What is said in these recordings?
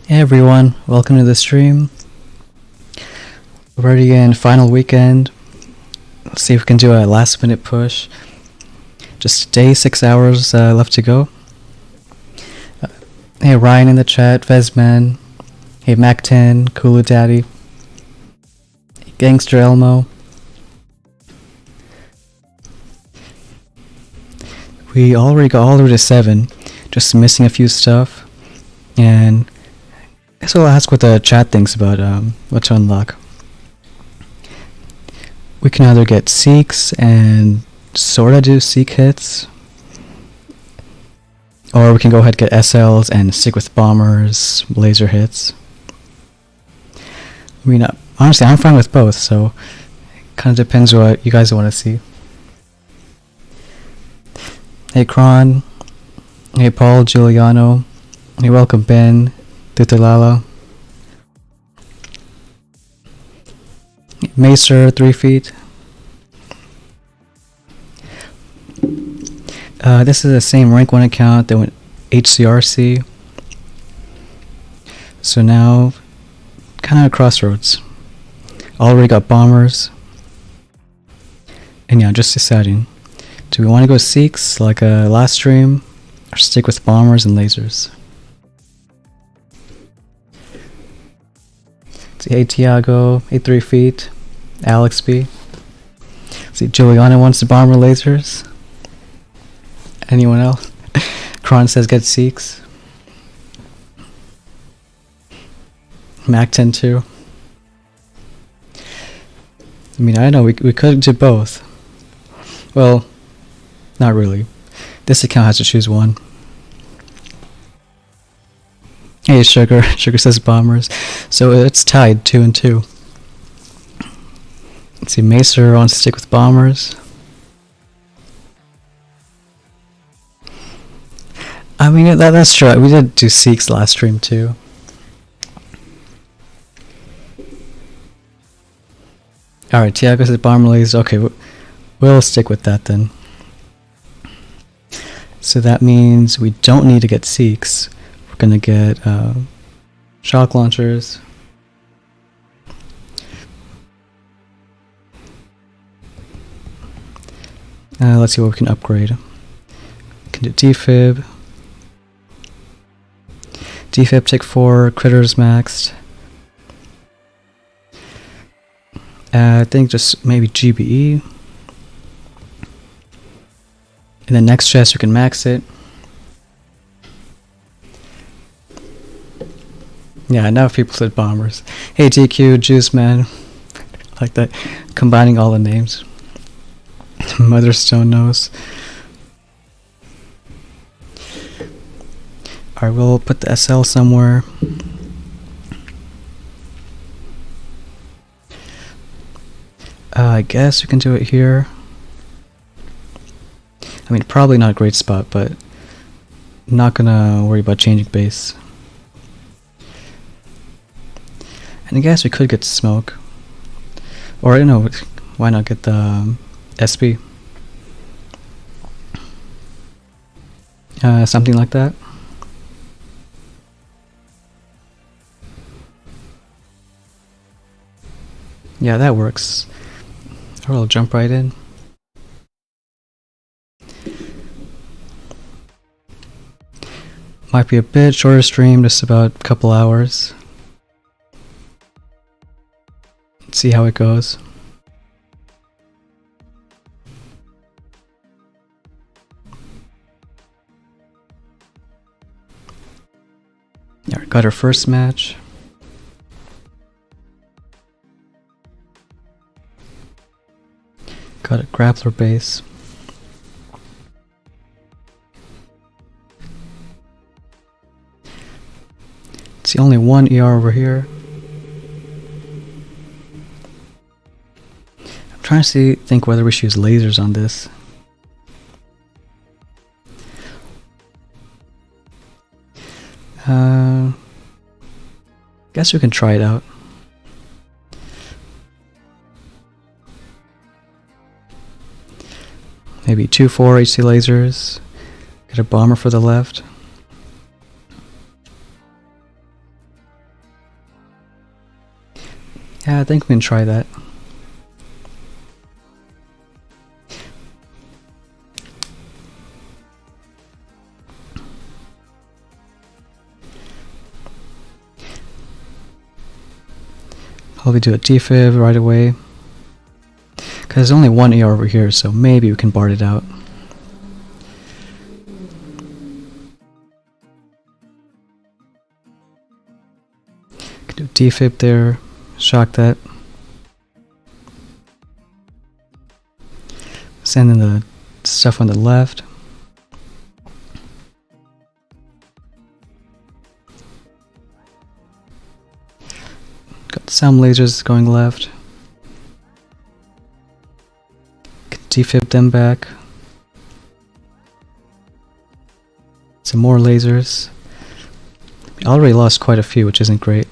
Hey everyone, welcome to the stream. We're already in final weekend. Let's see if we can do a last minute push. Just a day, 6 hours left to go. Hey Ryan in the chat, Vezman. Hey Mac10, Kulu Daddy. Hey, Gangster Elmo. We already got all the way to 7, just missing a few stuff. And I guess we'll ask what the chat thinks about what to unlock. We can either get Seeks and sorta do Seek hits, or we can go ahead and get SLs and stick with bombers, laser hits. I mean, honestly, I'm fine with both, so it kind of depends what you guys want to see. Hey Kron, hey Paul Giuliano, hey welcome Ben, Tutalala, Macer 3 feet. This is the same rank 1 account that went HCRC. So now, kind of a crossroads. Already got bombers. And yeah, just deciding. Do we want to go Seeks like last stream, or stick with bombers and lasers? See, hey Tiago, hey 3 feet, Alex B. See, Juliana wants the bomber lasers. Anyone else? Kron says get Seeks. Mac10 too. I mean, I know we could do both. Well, not really. This account has to choose one. Hey Sugar, Sugar says bombers. So it's tied 2 and 2. Let's see, Macer wants to stick with bombers. I mean, that's true. We did do Seeks last stream too. Alright, Tiago says bomber lasers. Okay, we'll stick with that then. So that means we don't need to get Seeks. We're gonna get shock launchers. Let's see what we can upgrade. We can do defib. Defib tick 4, critters maxed. I think just maybe GBE. In the next chest you can max it. Yeah, enough people said bombers. Hey DQ, Juice Man. Like that, combining all the names. Motherstone knows. Alright, we'll put the SL somewhere. I guess we can do it here. I mean, probably not a great spot, but not gonna worry about changing base. And I guess we could get smoke. Or, you know, why not get the SB? Something like that. Yeah, that works. Or I'll jump right in. Might be a bit shorter stream, just about a couple hours. Let's see how it goes. Yeah, got our first match. Got a grappler base. It's the only one ER over here. I'm trying to think whether we should use lasers on this. Guess we can try it out. Maybe 2-4 HC lasers. Get a bomber for the left. Yeah, I think we can try that. Probably do a defib right away. Because there's only one ER over here, so maybe we can bard it out. Can do defib there, shock that. Send in the stuff on the left. Got some lasers going left. Can defib them back. Some more lasers. We already lost quite a few, which isn't great.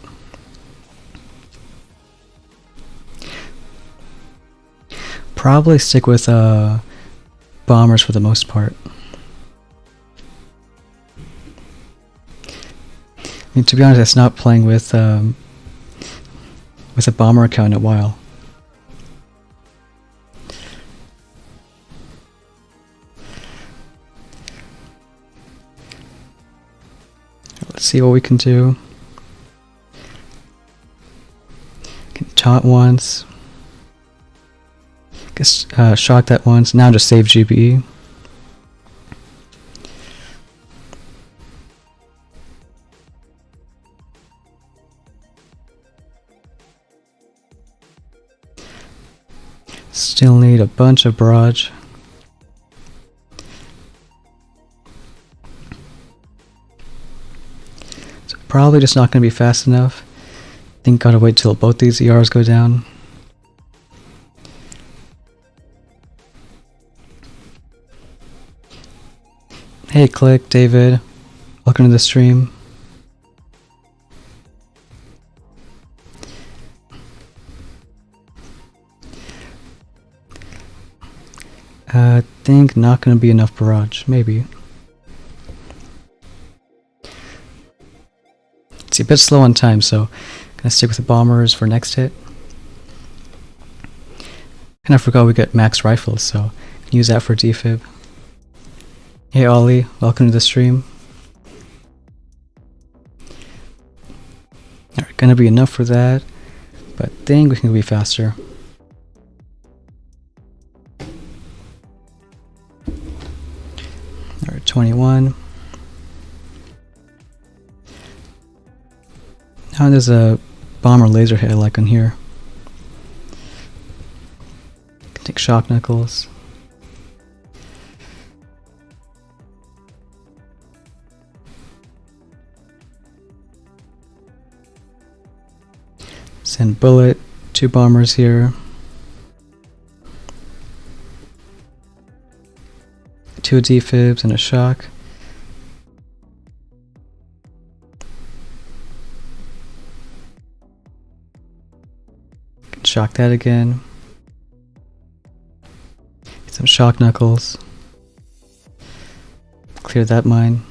Probably stick with bombers for the most part. I mean, to be honest, it's not playing with a bomber account in a while. Let's see what we can do. Can taunt once. Guess shock that once. Now just save GBE. Still need a bunch of barrage. So probably just not going to be fast enough. Think gotta wait till both these ERs go down. Hey Click, David. Welcome to the stream. I think not going to be enough barrage, maybe. It's a bit slow on time, so gonna stick with the bombers for next hit. And I forgot we got max rifles, so use that for defib. Hey Ollie, welcome to the stream. Alright, gonna be enough for that, but I think we can be faster. Alright, 21. Now there's a bomber laser hit I like on here. Can take shock knuckles. Send bullet, 2 bombers here. 2 defibs and a shock. Shock that again. Get some shock knuckles. Clear that mine.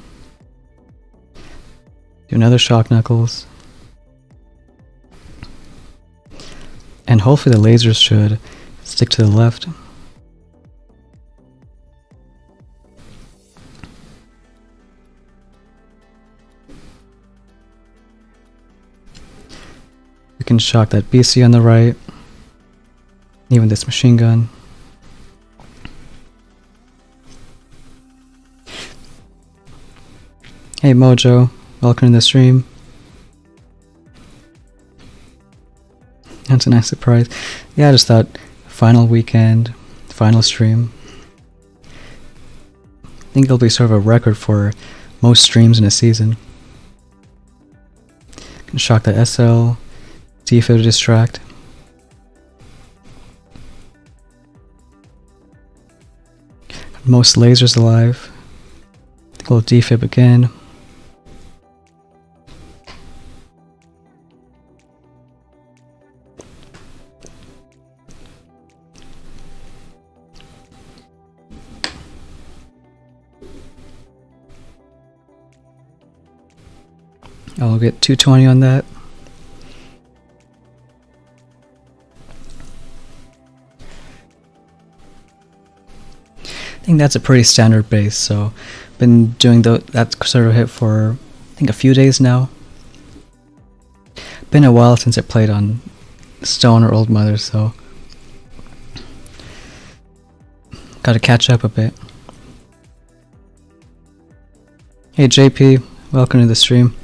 Do another shock knuckles. And hopefully the lasers should stick to the left. We can shock that BC on the right. Even this machine gun. Hey Mojo, welcome to the stream. That's a nice surprise. Yeah, I just thought final weekend, final stream. I think it'll be sort of a record for most streams in a season. Can shock the SL, defib to distract. Most lasers alive. I think we'll defib again. I'll get 220 on that. think that's a pretty standard base, so been doing that sort of hit for I think a few days now. Been a while since I played on Stone or Old Mother, so gotta catch up a bit. Hey JP, welcome to the stream.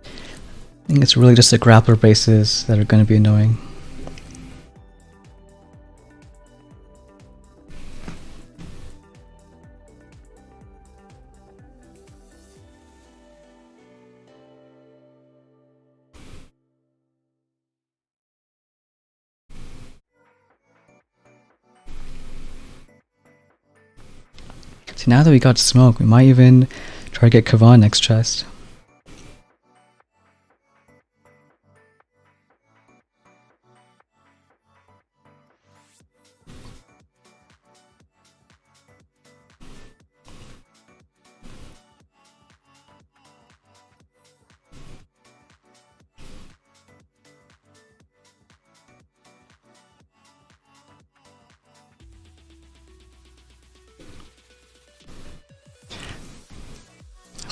I think it's really just the grappler bases that are going to be annoying. See, now that we got smoke, we might even try to get Kavan next chest.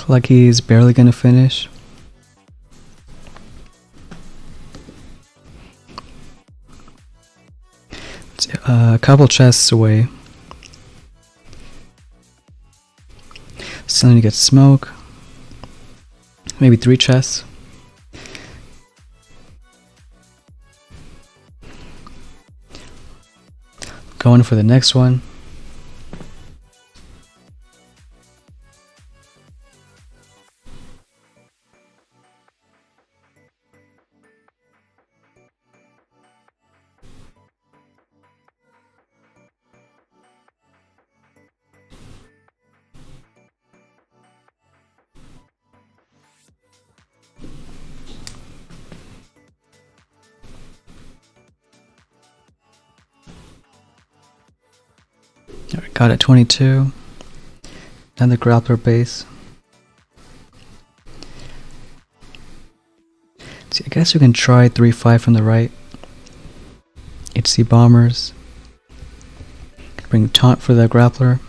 Like he's barely gonna finish. It's a couple chests away. Still need to get smoke. Maybe 3 chests. Going for the next one. Alright, got it 22. Another grappler base. See, I guess we can try 3-5 from the right. HC bombers. Bring taunt for the grappler.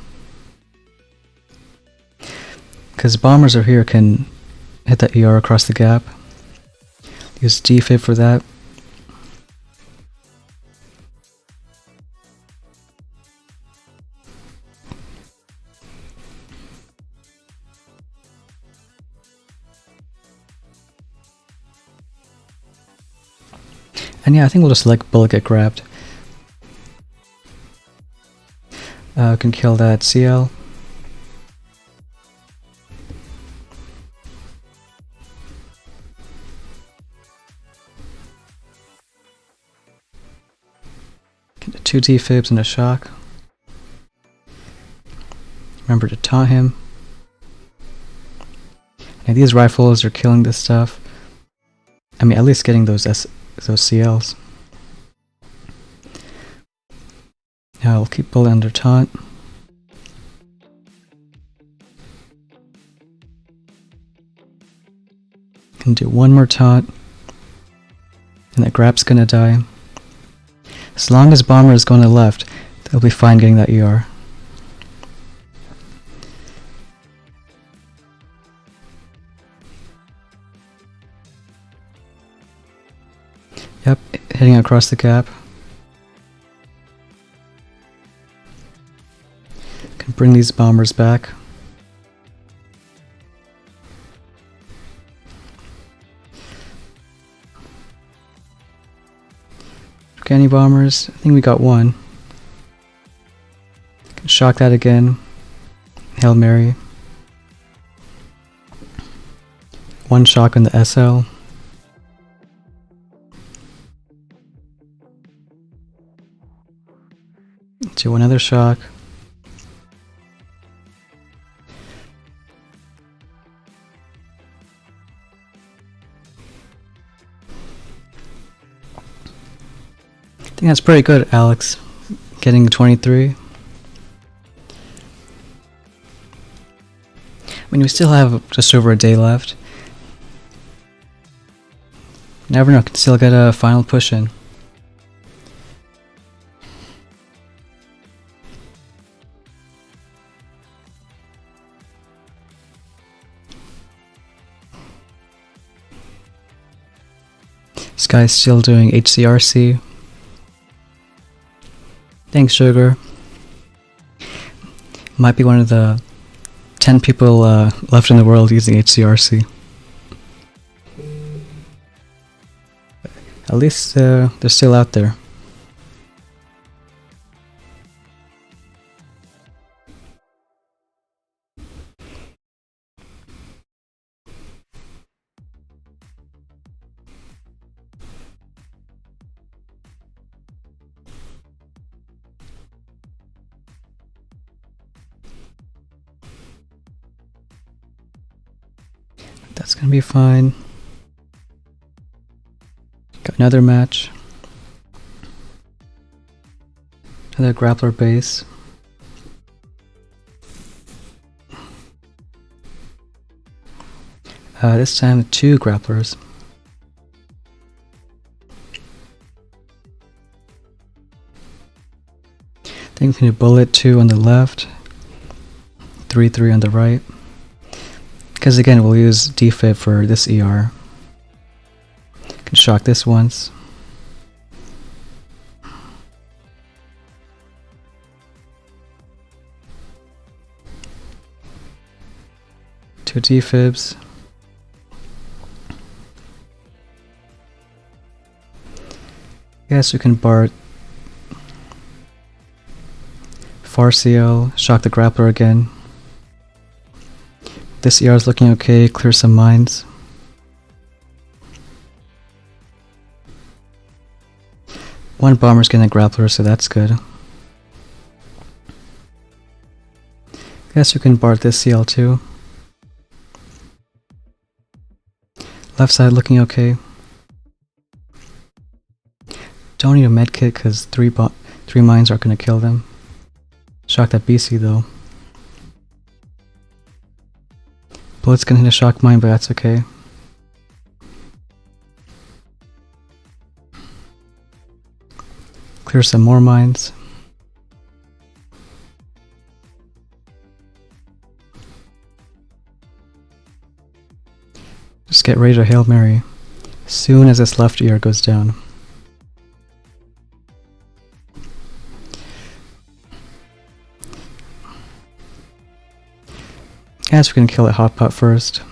Because bombers are here can hit that ER across the gap. Use defib for that. And yeah, I think we'll just let bullet get grabbed. Can kill that CL. Get 2 defibs and a shock. Remember to taunt him. And these rifles are killing this stuff. I mean, at least getting those CLs. Yeah, I'll keep bullet under taunt. Can do one more taunt. And that grab's gonna die. As long as bomber is going to the left, they'll be fine getting that ER. Yep, heading across the gap. Can bring these bombers back. Okay, any bombers? I think we got one. Can shock that again. Hail Mary. One shock on the SL. Do another shock. I think that's pretty good, Alex. Getting 23. I mean, we still have just over a day left. Never know, can still get a final push in. This guy's still doing HCRC. Thanks, Sugar. Might be one of the 10 people left in the world using HCRC. At least they're still out there. That's gonna be fine. Got another match. Another Grappler base. This time 2 Grapplers. I think we can do bullet 2 on the left, 3 on the right. Because again, we'll use defib for this ER. Can shock this once. Two defibs. Yes, we can BART Farciel, shock the Grappler again. This ER is looking okay, clear some mines. One bomber's getting a Grappler, so that's good. Guess we can BART this CL too. Left side looking okay. Don't need a medkit because 3 mines aren't going to kill them. Shock that BC though. Bullet's gonna hit a shock mine, but that's okay. Clear some more mines. Just get ready to Hail Mary as soon as this left ear goes down. Guess we can kill it hot pot first.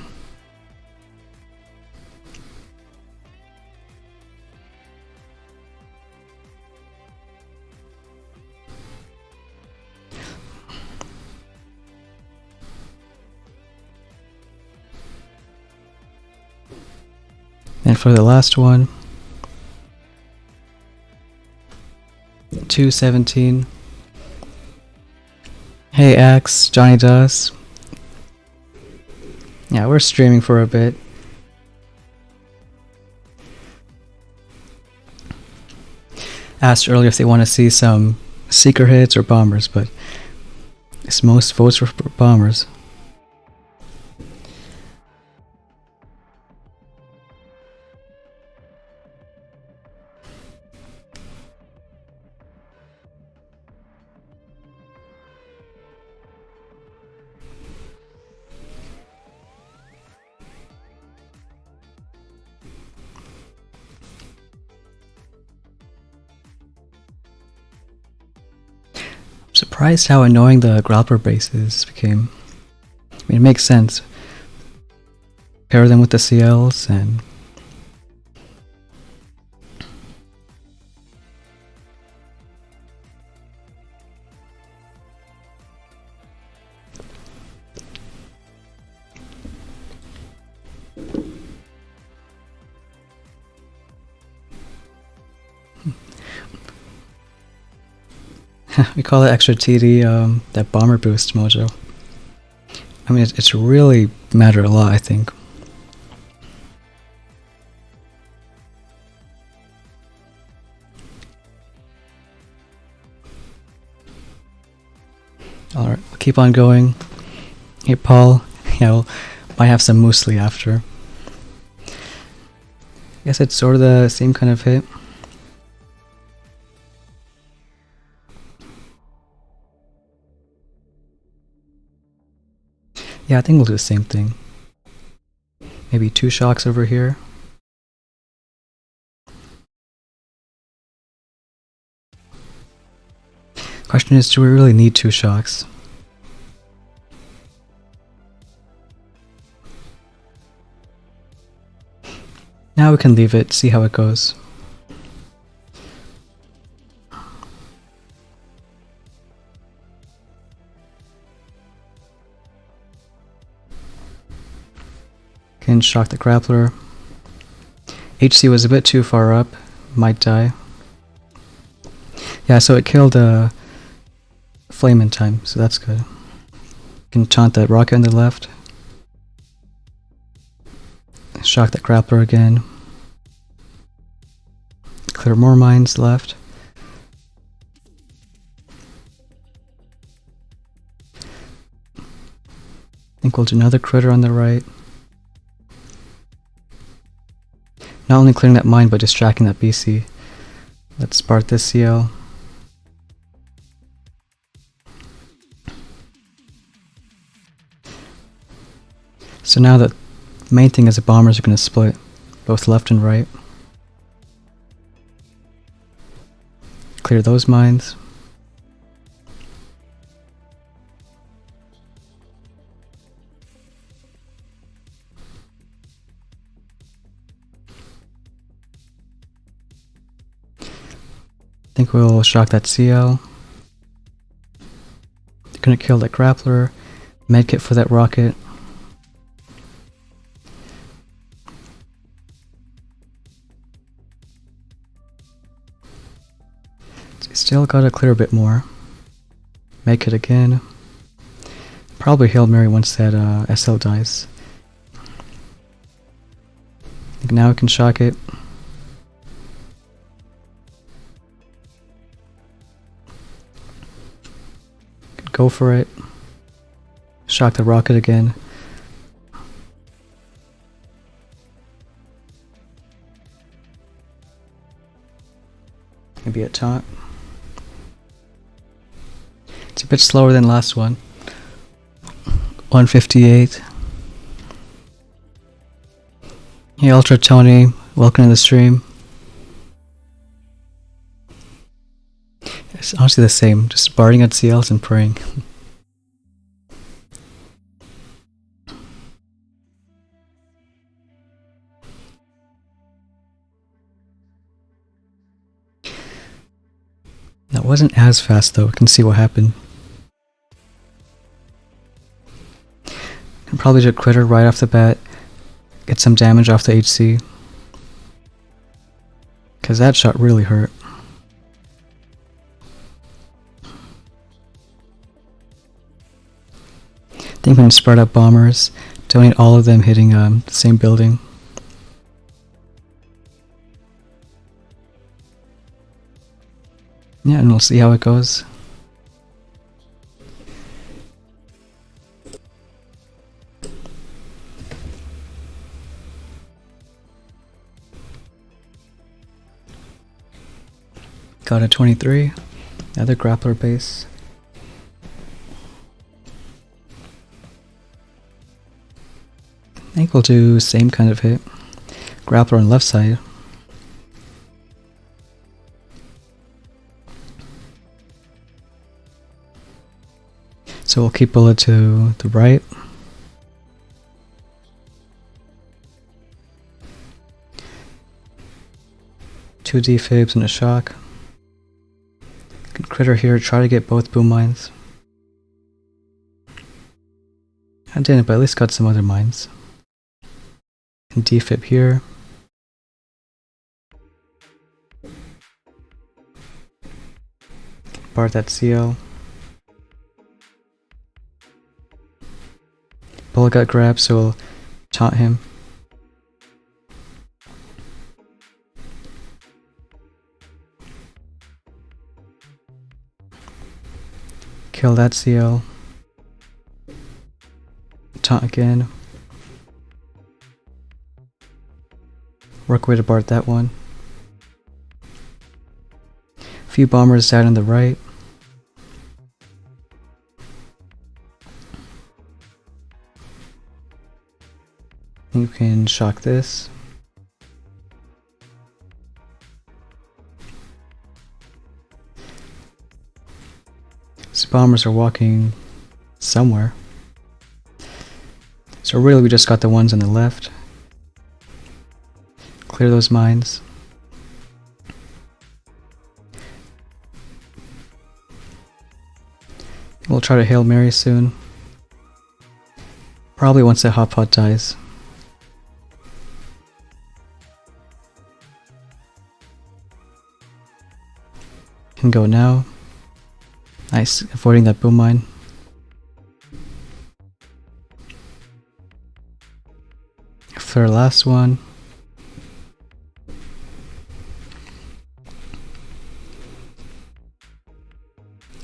And for the last one, 217. Hey Axe, Johnny Does. Yeah, we're streaming for a bit. Asked earlier if they want to see some seeker hits or bombers, but it's most votes for bombers. Surprised how annoying the Grappler bases became. I mean, it makes sense. Pair them with the CLs and... we call it extra TD, that bomber boost mojo. I mean, it's really mattered a lot, I think. Alright, we'll keep on going. Hey Paul, yeah, we'll might have some muesli after. Guess it's sort of the same kind of hit. Yeah, I think we'll do the same thing. Maybe 2 shocks over here. Question is, do we really need 2 shocks? Now we can leave it, see how it goes. Can shock the Grappler. HC was a bit too far up, might die. Yeah, so it killed Flame in time, so that's good. Can taunt that rocket on the left. Shock that Grappler again. Clear more mines left. I think we'll do another critter on the right. Not only clearing that mine, but distracting that BC. Let's spark this CL. So now the main thing is the bombers are going to split, both left and right. Clear those mines. I think we'll shock that CL. They're gonna kill that Grappler. Medkit for that rocket. Still gotta clear a bit more. Medkit again. Probably Hail Mary once that SL dies. I think now we can shock it. Go for it. Shock the rocket again. Maybe a taunt. It's a bit slower than last one. 158. Hey Ultra Tony, welcome to the stream. It's honestly the same, just barding at CLs and praying. That wasn't as fast though, we can see what happened. Can probably do a critter right off the bat, get some damage off the HC. Cause that shot really hurt. I think we can spread out bombers, don't need all of them hitting the same building. Yeah, and we'll see how it goes. Got a 23, another Grappler base. I think we'll do same kind of hit. Grappler on left side. So we'll keep bullet to the right. Two defibs and a shock. Good critter here, try to get both boom mines. I didn't, but at least got some other mines. And defib here. Bar that CL. Bullet got grabbed, so we'll taunt him. Kill that CL. Taunt again. Work way to Bart that one. A few bombers died on the right. You can shock this. bombers are walking somewhere. So really we just got the ones on the left. Clear those mines. We'll try to Hail Mary soon. Probably once the hot pot dies. Can go now. Nice, avoiding that boom mine. For our last one.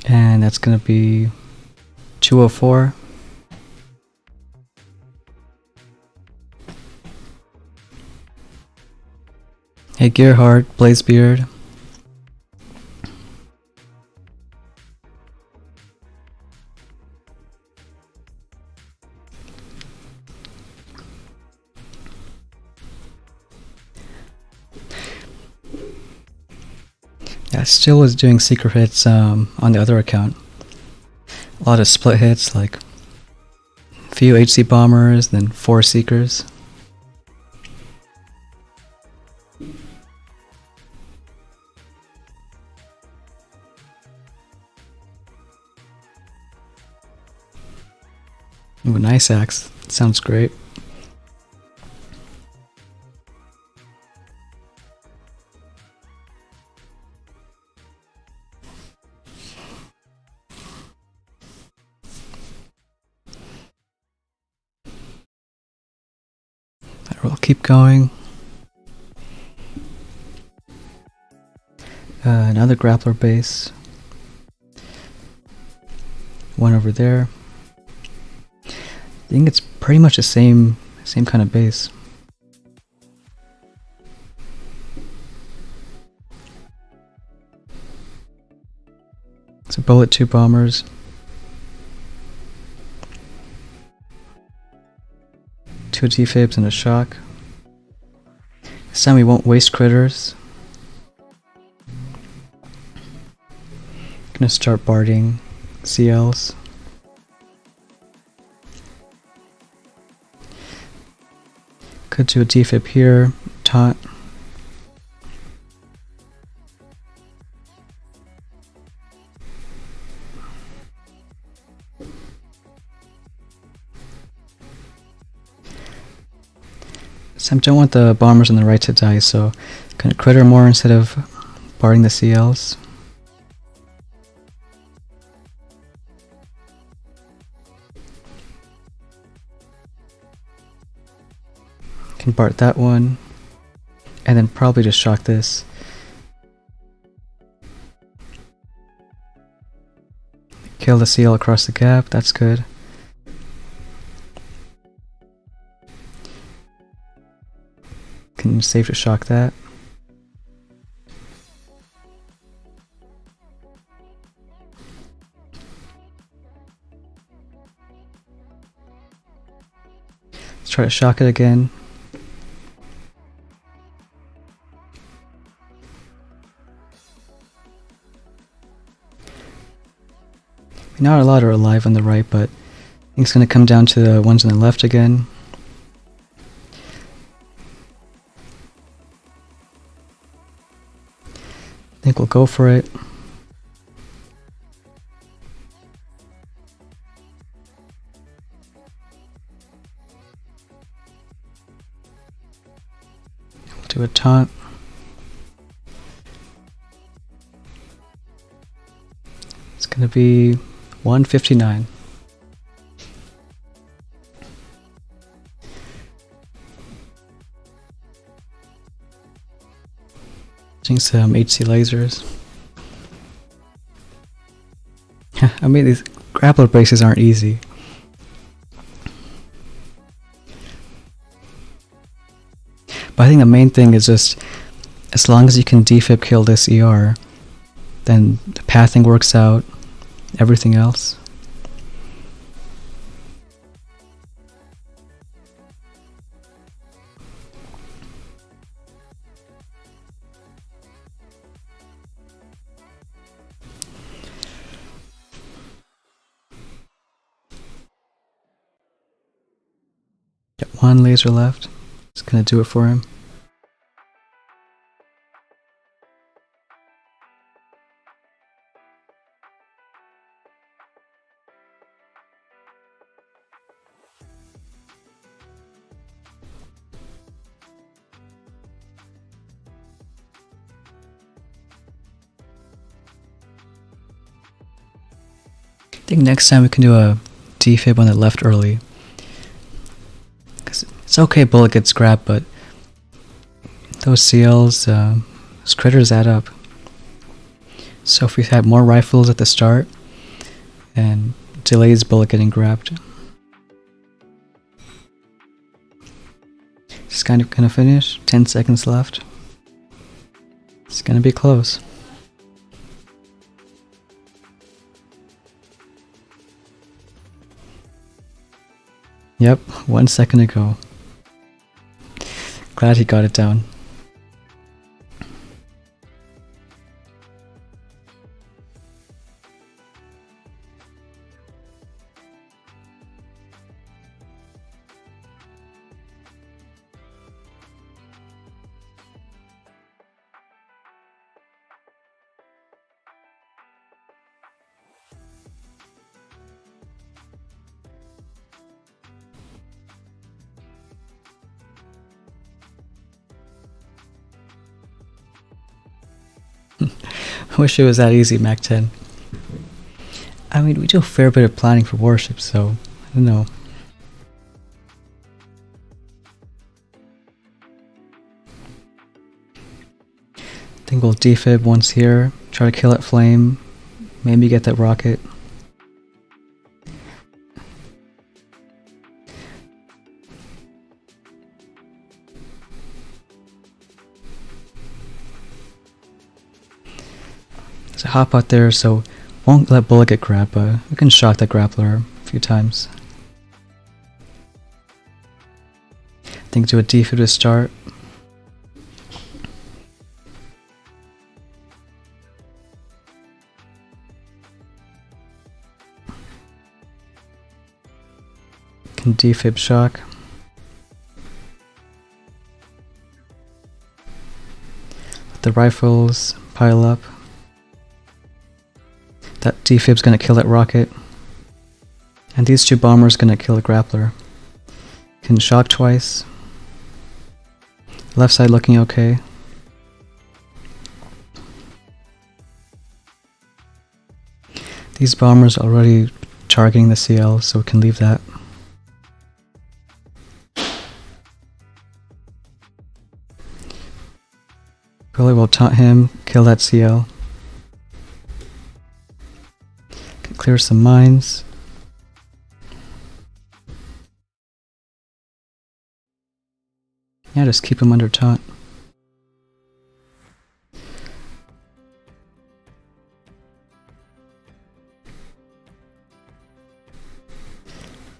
And that's gonna be 204. Hey Gearhart, Blazebeard. Yeah, still was doing secret hits on the other account. A lot of split hits, like a few HC bombers, then 4 seekers. Ooh, nice axe. Sounds great. We'll keep going. Another grappler base. One over there. I think it's pretty much the same kind of base. So bullet 2 bombers. Two defibs and a shock. This time we won't waste critters. Gonna start barding CLs. Could do a defib here, taunt. So I don't want the bombers on the right to die, so gonna critter more instead of barding the CLs. Can bard that one, and then probably just shock this. Kill the CL across the gap, that's good. Can save to shock that. Let's try to shock it again. Not a lot are alive on the right, but I think it's going to come down to the ones on the left again. I think we'll go for it. We'll do a taunt. It's going to be 159. Using some HC lasers. I mean, these grappler bases aren't easy. But I think the main thing is just, as long as you can defib kill this ER, then the pathing works out, everything else. Got one laser left. Just gonna do it for him. I think next time we can do a defib on the left early. Cause it's okay bullet gets grabbed, but those CLs, those critters add up. So if we had more rifles at the start, and delays bullet getting grabbed. Just kind of gonna finish. 10 seconds left. It's gonna be close. Yep, 1 second ago. Glad he got it down. Wish it was that easy, Mac 10. I mean, we do a fair bit of planning for Warships, so I don't know. I think we'll defib once here, try to kill that flame, maybe get that rocket. So hop out there, so won't let bullet get grabbed, but we can shock that grappler a few times. I think do a defib to start. Can defib shock. Let the rifles pile up. That defib's gonna kill that rocket. And these two bombers gonna kill the grappler. Can shock twice. Left side looking okay. These bombers are already targeting the CL, so we can leave that. Probably will taunt him, kill that CL. Can clear some mines. Yeah, just keep him under taunt.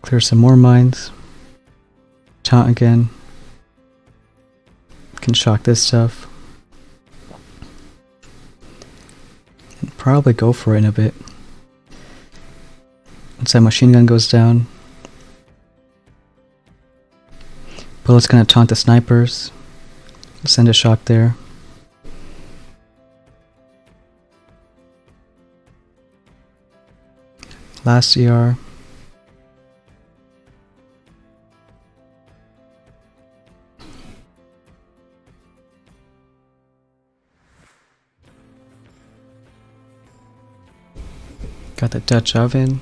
Clear some more mines. Taunt again. Can shock this stuff. And probably go for it in a bit. Once that machine gun goes down. Bullet's gonna taunt the snipers. Send a shock there. Last ER. Got the Dutch oven.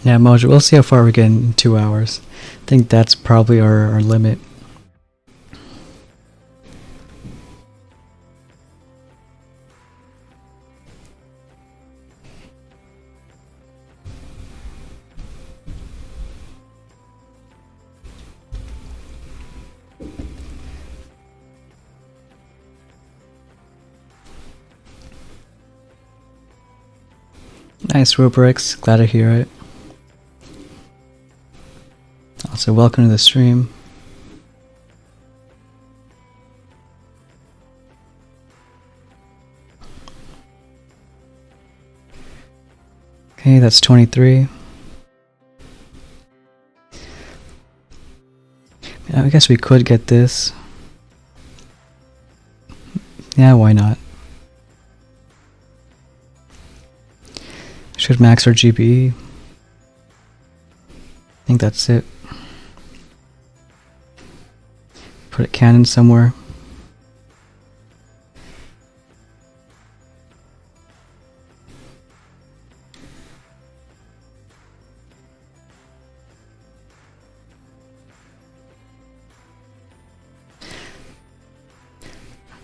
Yeah, Mojo, we'll see how far we get in 2 hours. I think that's probably our limit. Nice rubrics, glad to hear it. Also, welcome to the stream. Okay, that's 23. I guess we could get this. Yeah, why not? Should max our GBE. I think that's it. Put a cannon somewhere.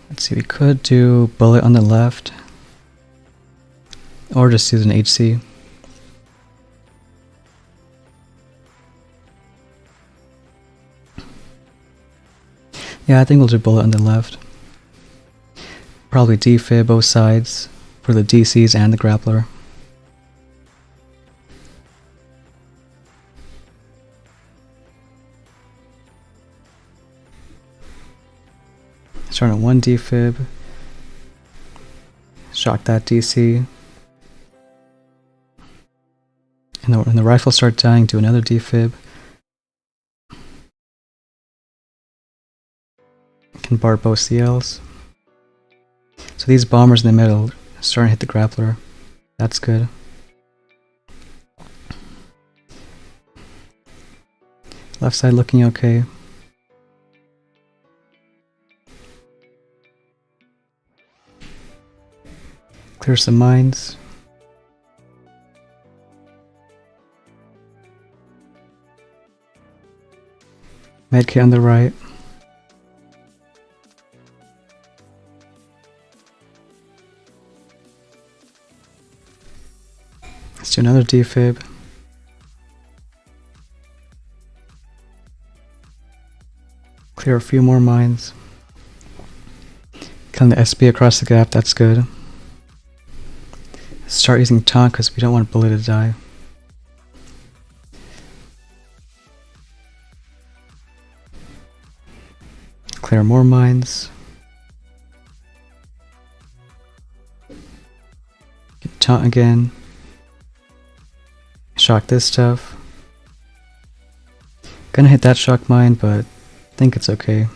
Let's see, we could do bullet on the left. Or just use an HC. Yeah, I think we'll do bullet on the left. Probably defib both sides for the DCs and the grappler. Start on one defib. Shock that DC. And when the rifles start dying, do another defib. Can bar both CLs. So these bombers in the middle are starting to hit the grappler. That's good. Left side looking okay. Clear some mines. Medkit on the right. Let's do another defib. Clear a few more mines. Killing the SB across the gap, that's good. Start using taunt because we don't want bullet to die. Clear more mines. Get taunt again. Shock this stuff. Gonna hit that shock mine, but I think it's okay.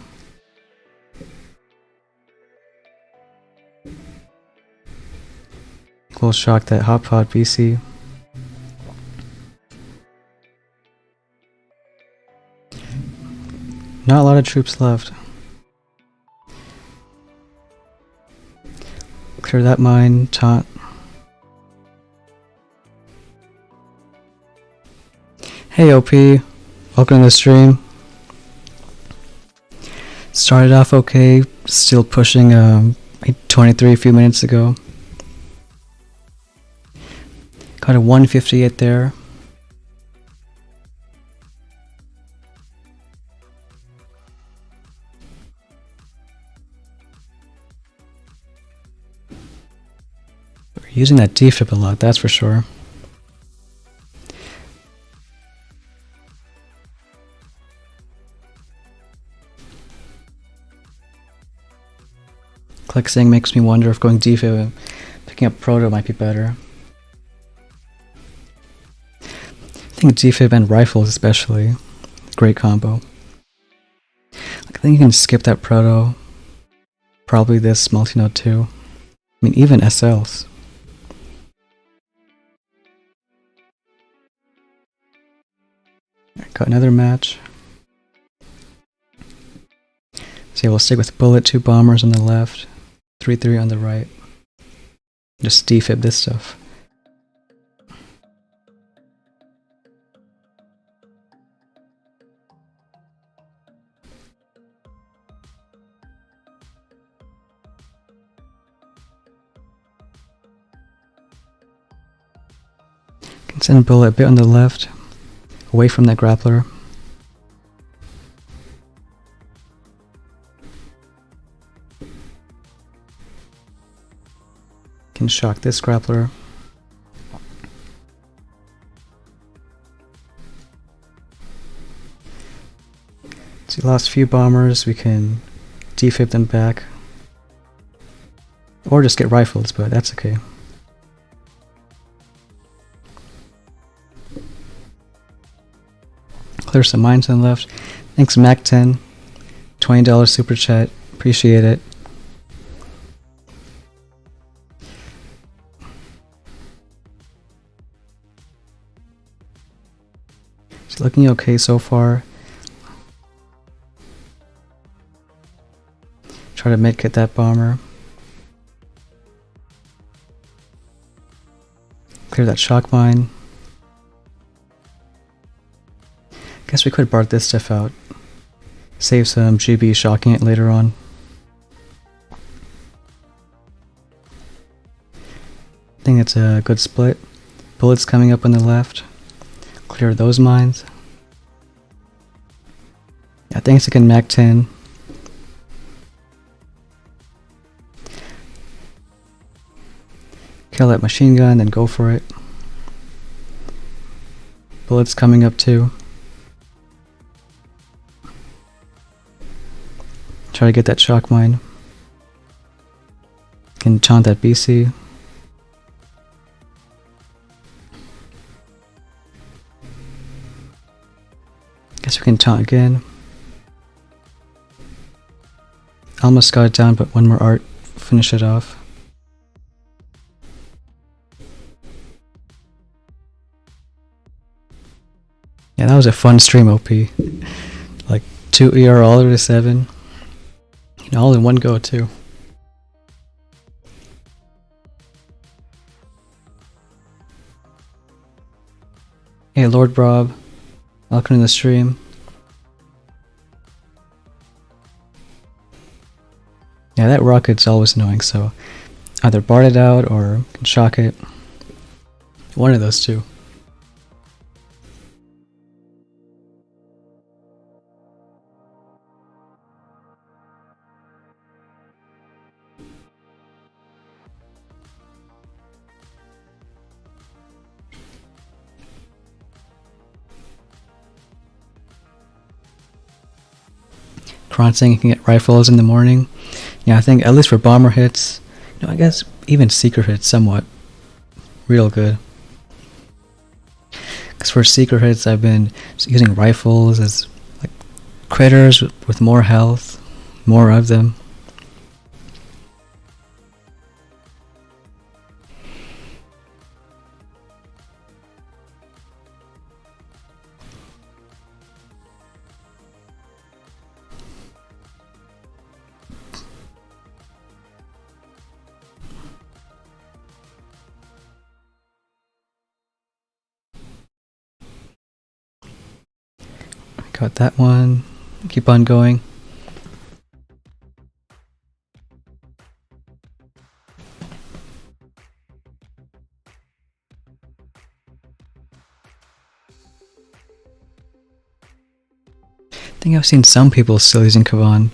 We'll shock that hot pot BC. Not a lot of troops left. Clear that mine, taunt. Hey OP, welcome to the stream. Started off okay, still pushing 23 a few minutes ago. Got a 158 there. We're using that defib a lot, that's for sure. Click-saying makes me wonder if going defib and picking up proto might be better. I think defib and rifles especially, great combo. I think you can skip that proto. Probably this multi-node too. I mean, even SLs. Got another match. So yeah, we'll stick with bullet, 2 bombers on the left, 3-3 on the right. Just defib this stuff. Can send a bullet a bit on the left, away from that grappler. Can shock this grappler. So we lost a few bombers, we can defib them back. Or just get rifles, but that's okay. Clear some mines on the left. Thanks Mac10. $20 super chat. Appreciate it. It's looking okay so far. Try to medkit that bomber. Clear that shock mine. Guess we could BART this stuff out. Save some GB shocking it later on. I think it's a good split. Bullets coming up on the left. Clear those mines. Yeah, thanks again Mac10. Kill that machine gun, then go for it. Bullets coming up too. Try to get that shock mine. Can taunt that BC. Guess we can taunt again. Almost got it down, but one more art. Finish it off. Yeah, that was a fun stream, OP. Like 2 ER all the way to 7. And all in one go too. Hey Lord Brob, welcome to the stream. Yeah, that rocket's always annoying, so either BART it out or can shock it. One of those two. Kron saying you can get rifles in the morning. Yeah, I think at least for bomber hits, you know, I guess even secret hits somewhat real good. Because for secret hits, I've been using rifles as like critters with more health, more of them. Got that one. Keep on going. I think I've seen some people still using Kavan,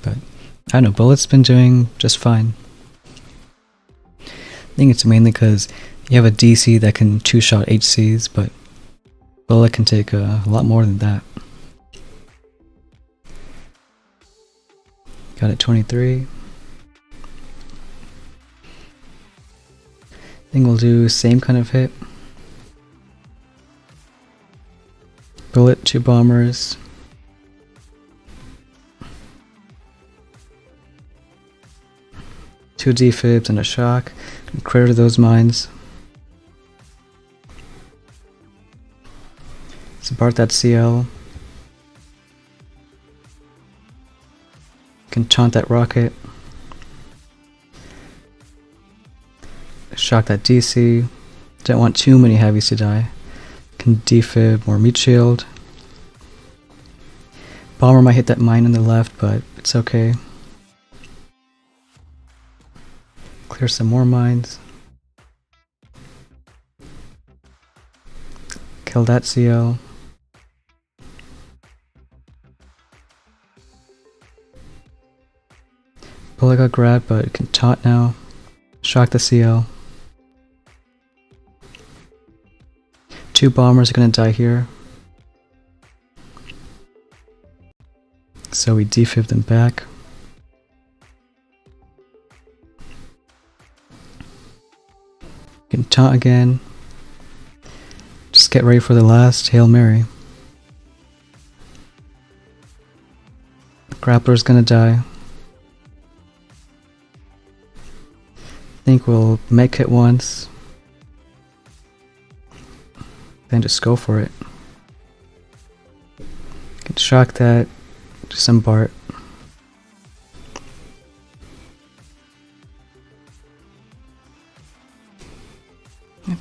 but I don't know, Bullet's been doing just fine. I think it's mainly because you have a DC that can 2-shot HCs, but Bullet can take a lot more than that. Got it 23. I think we'll do same kind of hit. Bullet, 2 bombers. Two defibs and a shock. Clear those mines. Support that CL. Can taunt that rocket. Shock that DC. Don't want too many heavies to die. Can defib more meat shield. Bomber might hit that mine on the left, but it's okay. Clear some more mines. Kill that CL. Bullet got grabbed, but it can taunt now. Shock the CL. 2 bombers are gonna die here. So we defib them back. Can taunt again. Just get ready for the last Hail Mary. Grappler's gonna die. Think we'll make it once. Then just go for it. Can shock that. Do some Bart.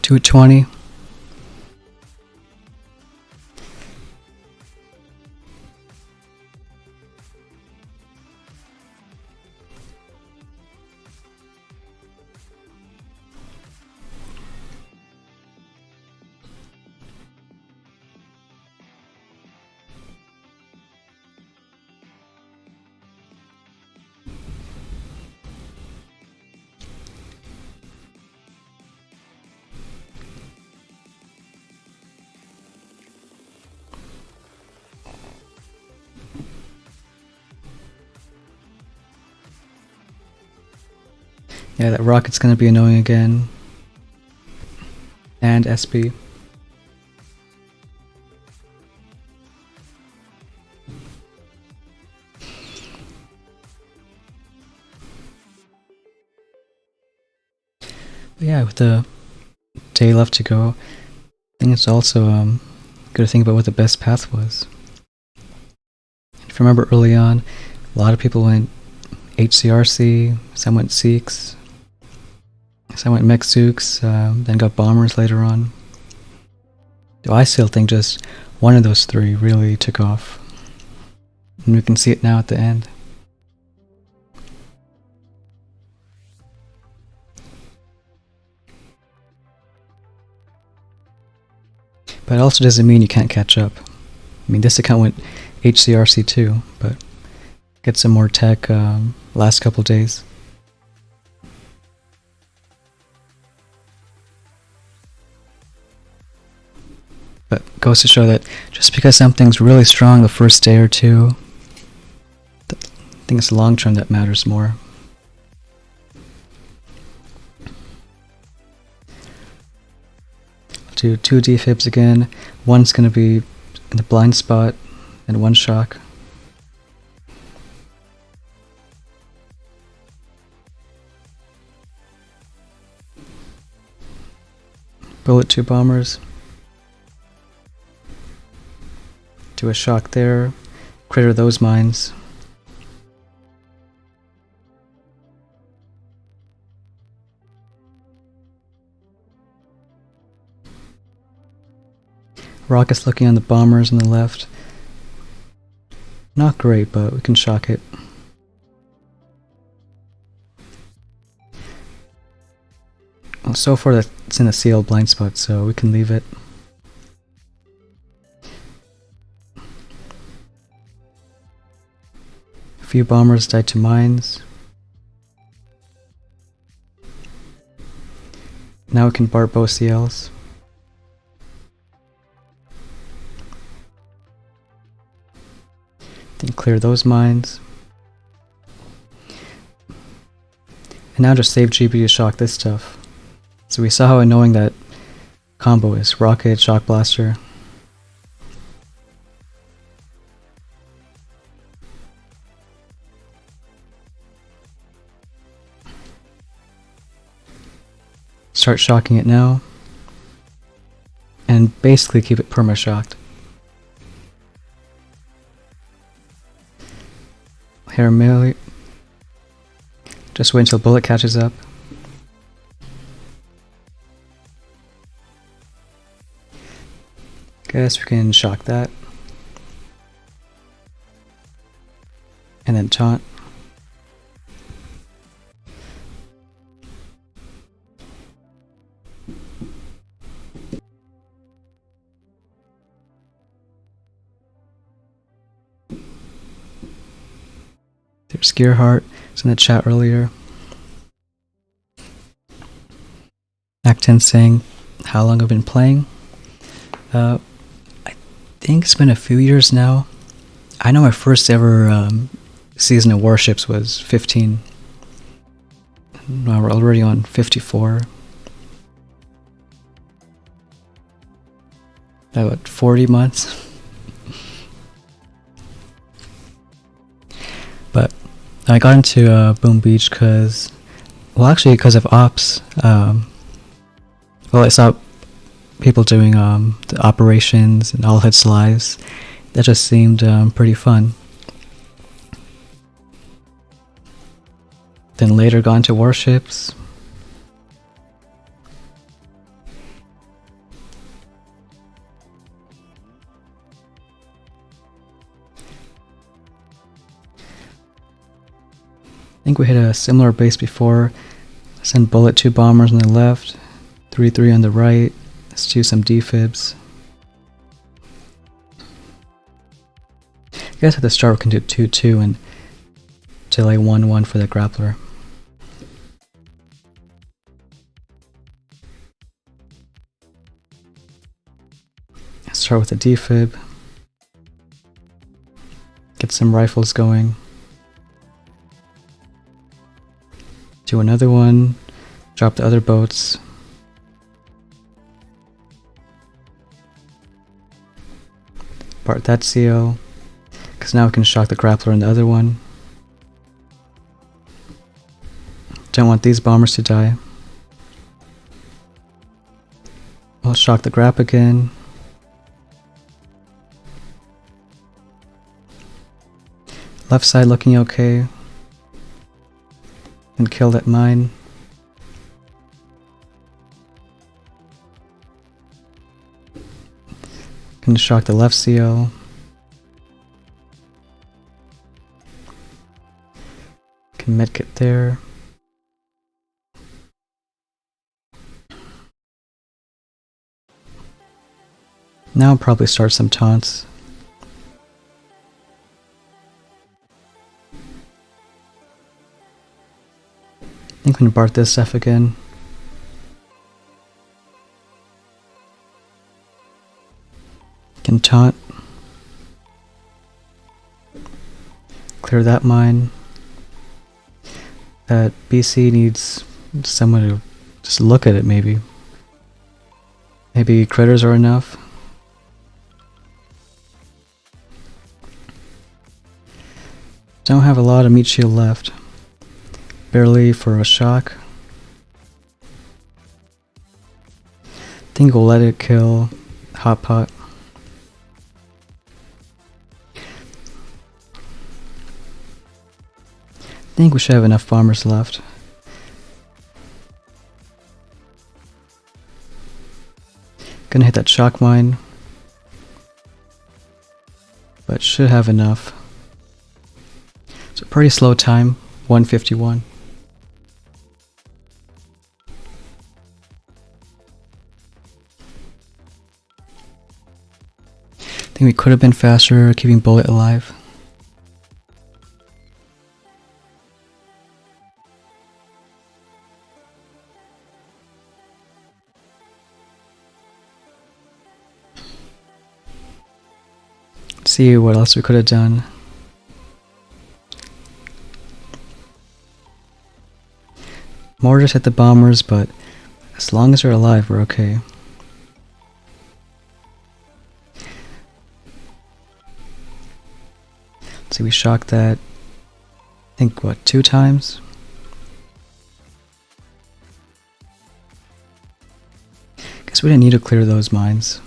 $220. Yeah, that rocket's gonna be annoying again. And SP. But yeah, with the day left to go, I think it's also good to think about what the best path was. If you remember early on, a lot of people went HCRC, some went Seeks, some went Mechzooks, then got Bombers later on. So I still think just one of those three really took off. And we can see it now at the end. But it also doesn't mean you can't catch up. I mean, this account went HCRC too, but get some more tech last couple days. But goes to show that just because something's really strong the first day or two, I think it's the long term that matters more. Do 2 defibs again. One's going to be in the blind spot and one shock. Bullet 2 bombers. Do a shock there. Critter those mines. Rocket's looking on the bombers on the left. Not great, but we can shock it. Well, so far that's in a sealed blind spot, so we can leave it. A few bombers died to mines. Now we can BART both CLs. Then clear those mines. And now just save GB to shock this stuff. So we saw how annoying that combo is. Rocket, Shock Blaster. Start shocking it now. And basically keep it perma-shocked. Hair melee. Just wait until bullet catches up. Guess we can shock that. And then taunt. There's Gearheart, it's in the chat earlier. Act 10 saying how long I've been playing. I think it's been a few years now. I know my first ever season of Warships was 15. Now we're already on 54. About 40 months. But I got into Boom Beach because of ops. I saw people doing the operations and all hits lives. That just seemed pretty fun. Then later got into Warships. I think we hit a similar base before. Send bullet 2 bombers on the left, 3-3 on the right. Let's do some defibs. I guess at the start we can do 2-2 and delay 1-1 for the Grappler. Start with a defib. Get some rifles going. Do another one. Drop the other boats. Part that CO. Because now we can shock the Grappler in the other one. Don't want these bombers to die. I'll shock the Grap again. Left side looking okay. And kill that mine. Can shock the left CO. Can medkit there. Now I'll probably start some taunts. I think we can BART this stuff again. Can taunt. Clear that mine. That BC needs someone to just look at it maybe. Maybe critters are enough. Don't have a lot of meat shield left. Barely for a shock. Think we'll let it kill Hot Pot. Think we should have enough bombers left. Gonna hit that shock mine. But should have enough. It's a pretty slow time, 151. I think we could have been faster keeping Bullet alive. Let's see what else we could have done. Mortars hit the bombers, but as long as they're alive, we're okay. See, we shocked that, I think, what, 2 times? Guess we didn't need to clear those mines.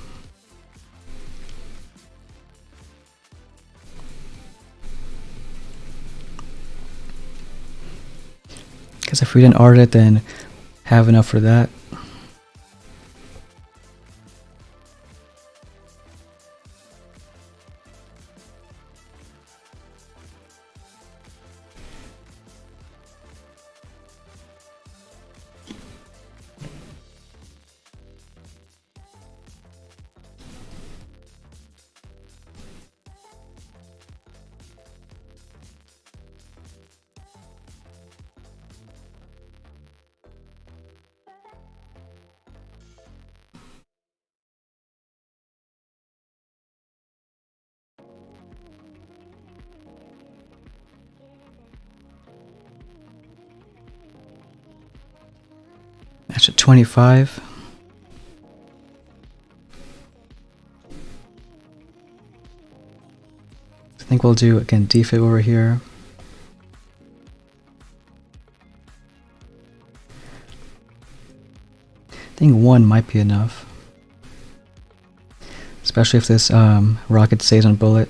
Guess if we didn't art it, then have enough for that. Catch at 25. I think we'll do again defib over here. I think 1 might be enough. Especially if this rocket stays on bullet.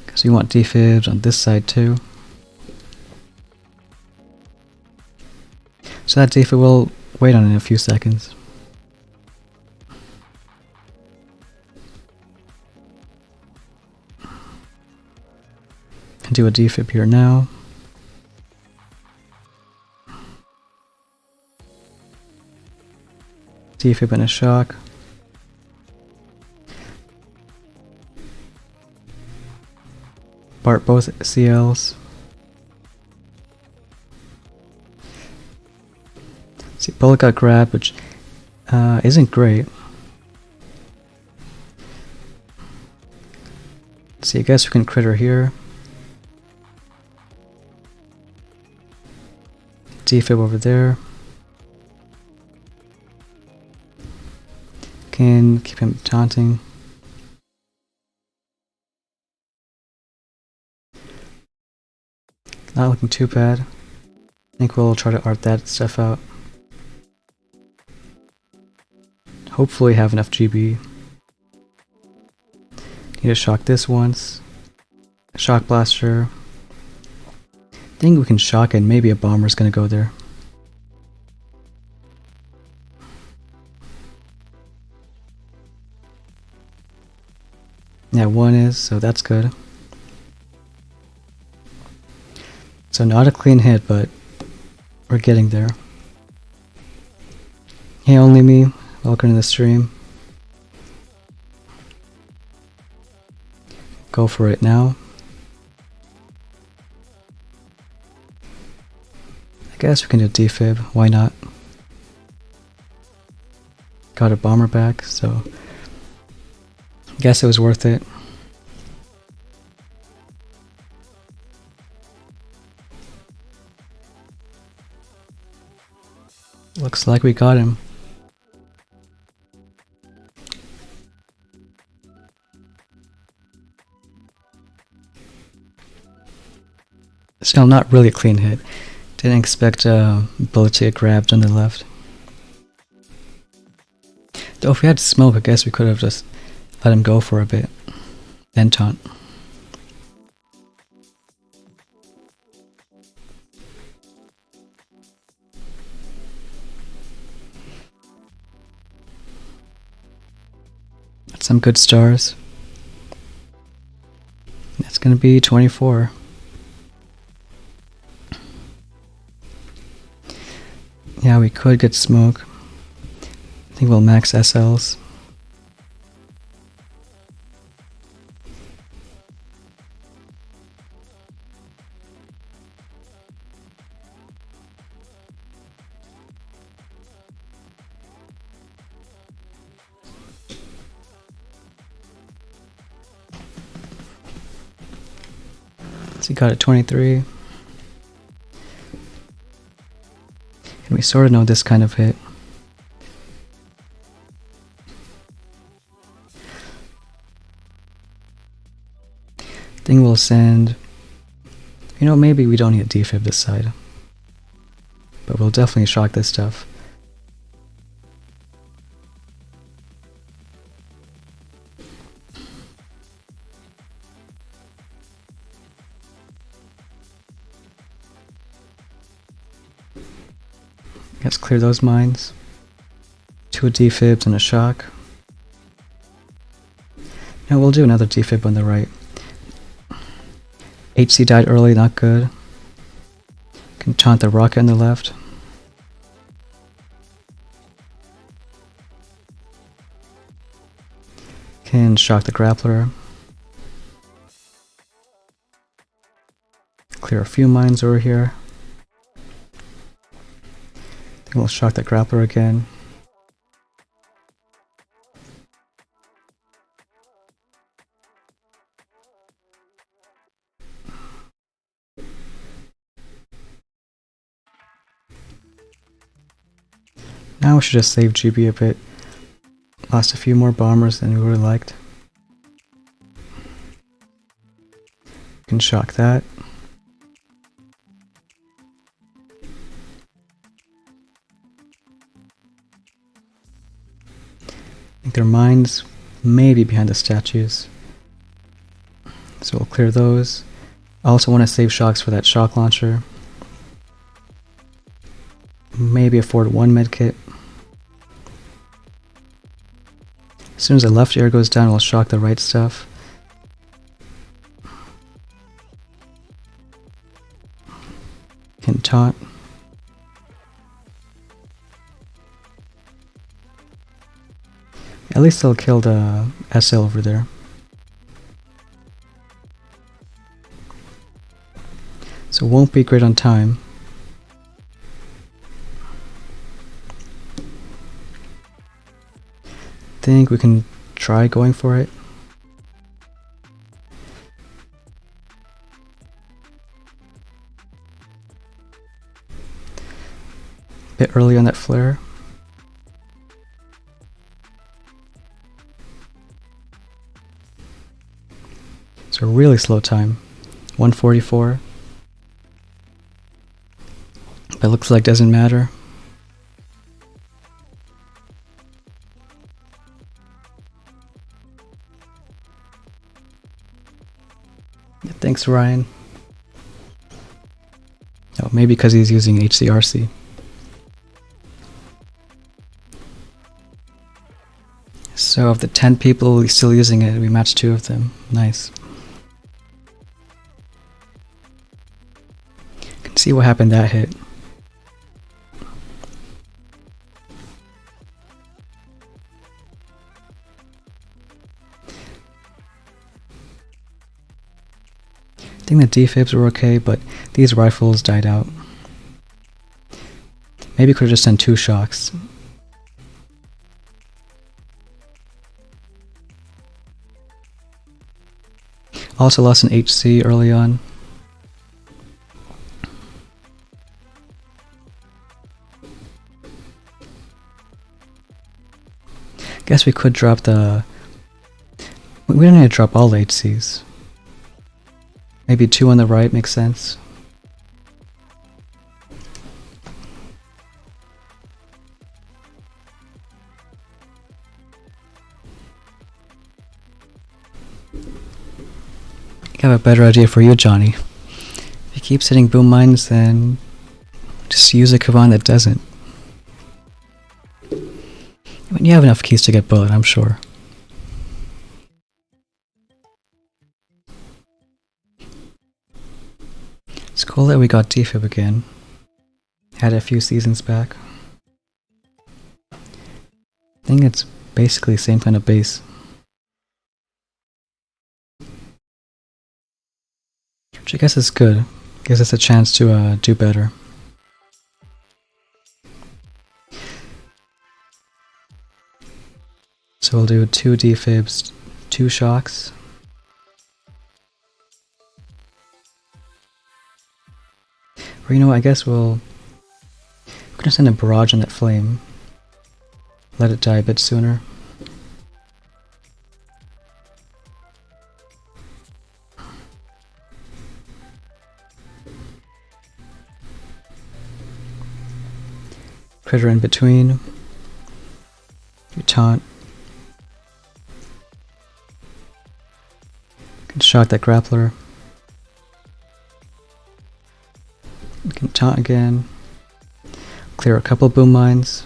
Because we want defibs on this side too. So that defib will wait on in a few seconds. Can do a defib here now. Defib and a shock. Bart both CLs. See, bullet got grabbed, which isn't great. See, I guess we can crit her here. Defib over there. Can keep him taunting. Not looking too bad. I think we'll try to art that stuff out. Hopefully have enough GB. Need to shock this once. Shock blaster. I think we can shock it and maybe a bomber's gonna go there. Yeah, 1 is, so that's good. So not a clean hit, but we're getting there. Hey, only me. Welcome to the stream. Go for it now. I guess we can do defib. Why not? Got a bomber back, so I guess it was worth it. Looks like we got him. Still not really a clean hit. Didn't expect a bullet to get grabbed on the left. Though if we had smoke, I guess we could have just let him go for a bit. Then taunt. That's some good stars. That's gonna be 24. Yeah, we could get smoke. I think we'll max SLs. So you got it 23. And we sort of know this kind of hit. Thing will send. You know, maybe we don't need a defib this side. But we'll definitely shock this stuff. Let's clear those mines. 2 defibs and a shock. Now we'll do another defib on the right. HC died early, not good. Can taunt the rocket on the left. Can shock the grappler. Clear a few mines over here. Then we'll shock the grappler again. Now we should just save GB a bit. Lost a few more bombers than we would have liked. Can shock that. I think their mines may be behind the statues. So we'll clear those. I also want to save shocks for that shock launcher. Maybe afford one medkit. As soon as the left ear goes down, we'll shock the right stuff. Can taunt. At least they'll kill the SL over there. So it won't be great on time. Think we can try going for it. Bit early on that flare. It's a really slow time. 144. But looks like doesn't matter. Thanks, Ryan. Oh, maybe because he's using HCRC. So of the 10 people still using it, we matched 2 of them. Nice. Can see what happened that hit. I think the defibs were okay, but these rifles died out. Maybe could have just done 2 shocks. Also lost an HC early on. Guess we could drop the... We don't need to drop all the HCs. Maybe 2 on the right makes sense. I have a better idea for you, Johnny. If he keeps hitting boom mines, then just use a Kavan that doesn't. I mean, you have enough keys to get bullet, I'm sure. It's cool that we got defib again. Had it a few seasons back. I think it's basically the same kind of base. Which I guess is good. Gives us a chance to do better. So we'll do 2 defibs, 2 shocks. Or you know what, I guess we're gonna send a barrage on that flame. Let it die a bit sooner. Critter in between. You taunt. Can shock that grappler. We can taunt again. Clear a couple boom mines.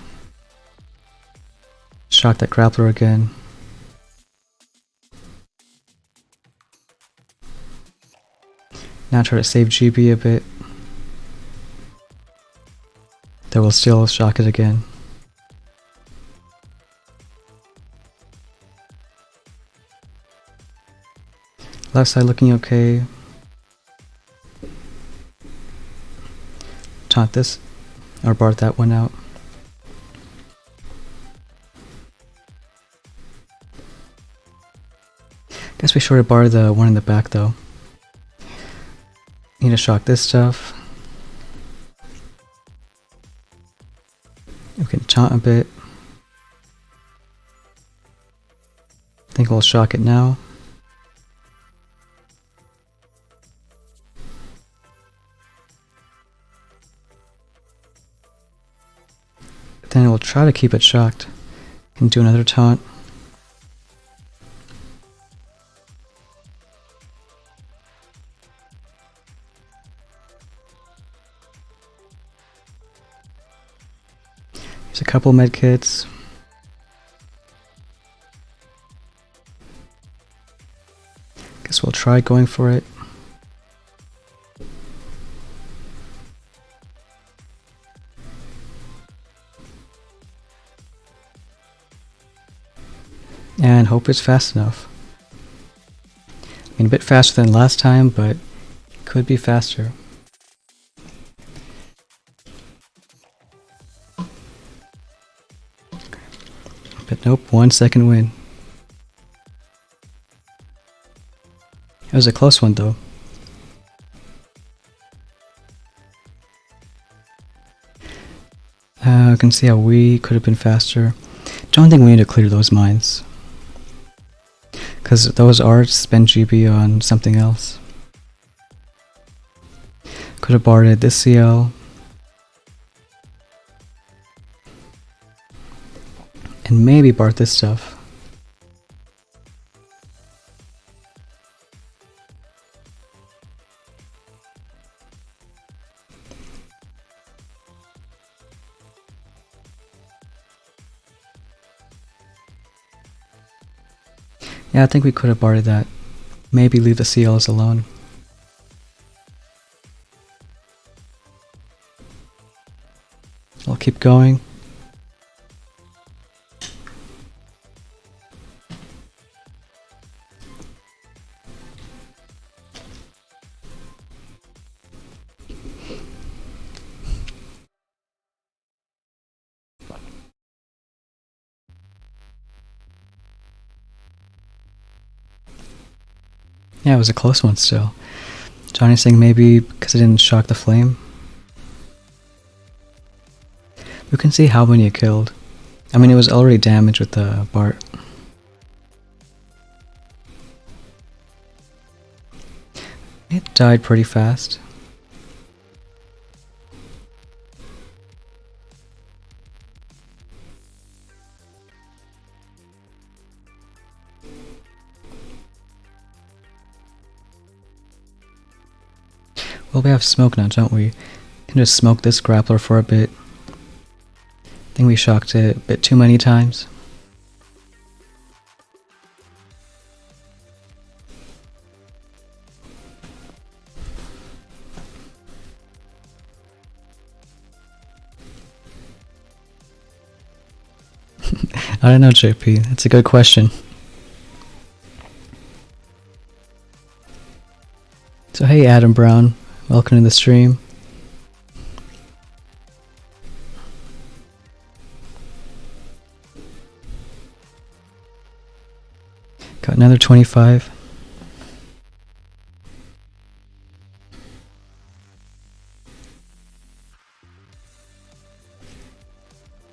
Shock that grappler again. Now try to save GB a bit. Then we'll still shock it again. Left side looking okay. Taunt this, or bar that one out. Guess we short bar the one in the back though. Need to shock this stuff. We can taunt a bit. I think we'll shock it now. Then we'll try to keep it shocked. Can do another taunt. Use a couple medkits. Guess we'll try going for it. And hope it's fast enough. I mean, a bit faster than last time, but could be faster. But nope, 1 second win. It was a close one though. You can see how we could have been faster. Don't think we need to clear those mines, because those are spend GB on something else. Could have barded this CL. And maybe bard this stuff. Yeah, I think we could have barded that. Maybe leave the CLs alone. I'll keep going. Yeah, it was a close one still. Johnny's saying maybe because it didn't shock the flame. We can see how many it killed. I mean, it was already damaged with the Bart. It died pretty fast. Well, we have smoke now, don't we? Can just smoke this grappler for a bit. I think we shocked it a bit too many times. I don't know, JP. That's a good question. So hey, Adam Brown. Welcome to the stream. Got another 25.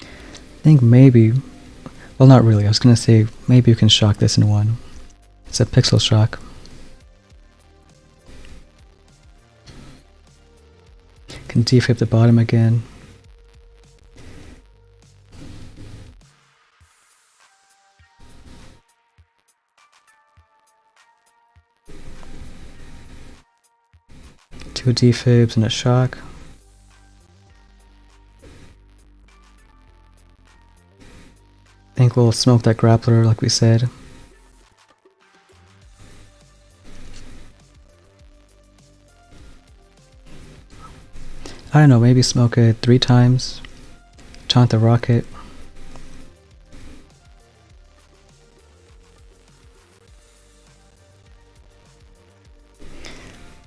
I think maybe, well, not really. I was gonna say maybe you can shock this in one. It's a pixel shock. Can defib the bottom again. Two defibs and a shock. I think we'll smoke that grappler like we said. I don't know, maybe smoke it 3 times. Taunt the rocket.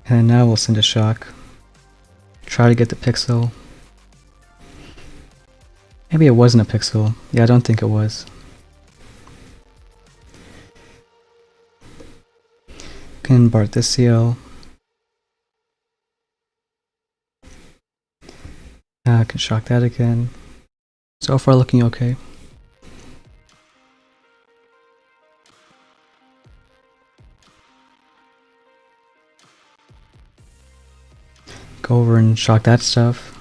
And now we'll send a shock. Try to get the pixel. Maybe it wasn't a pixel. Yeah, I don't think it was. Can Bart this CL. Can shock that again. So far looking okay. Go over and shock that stuff.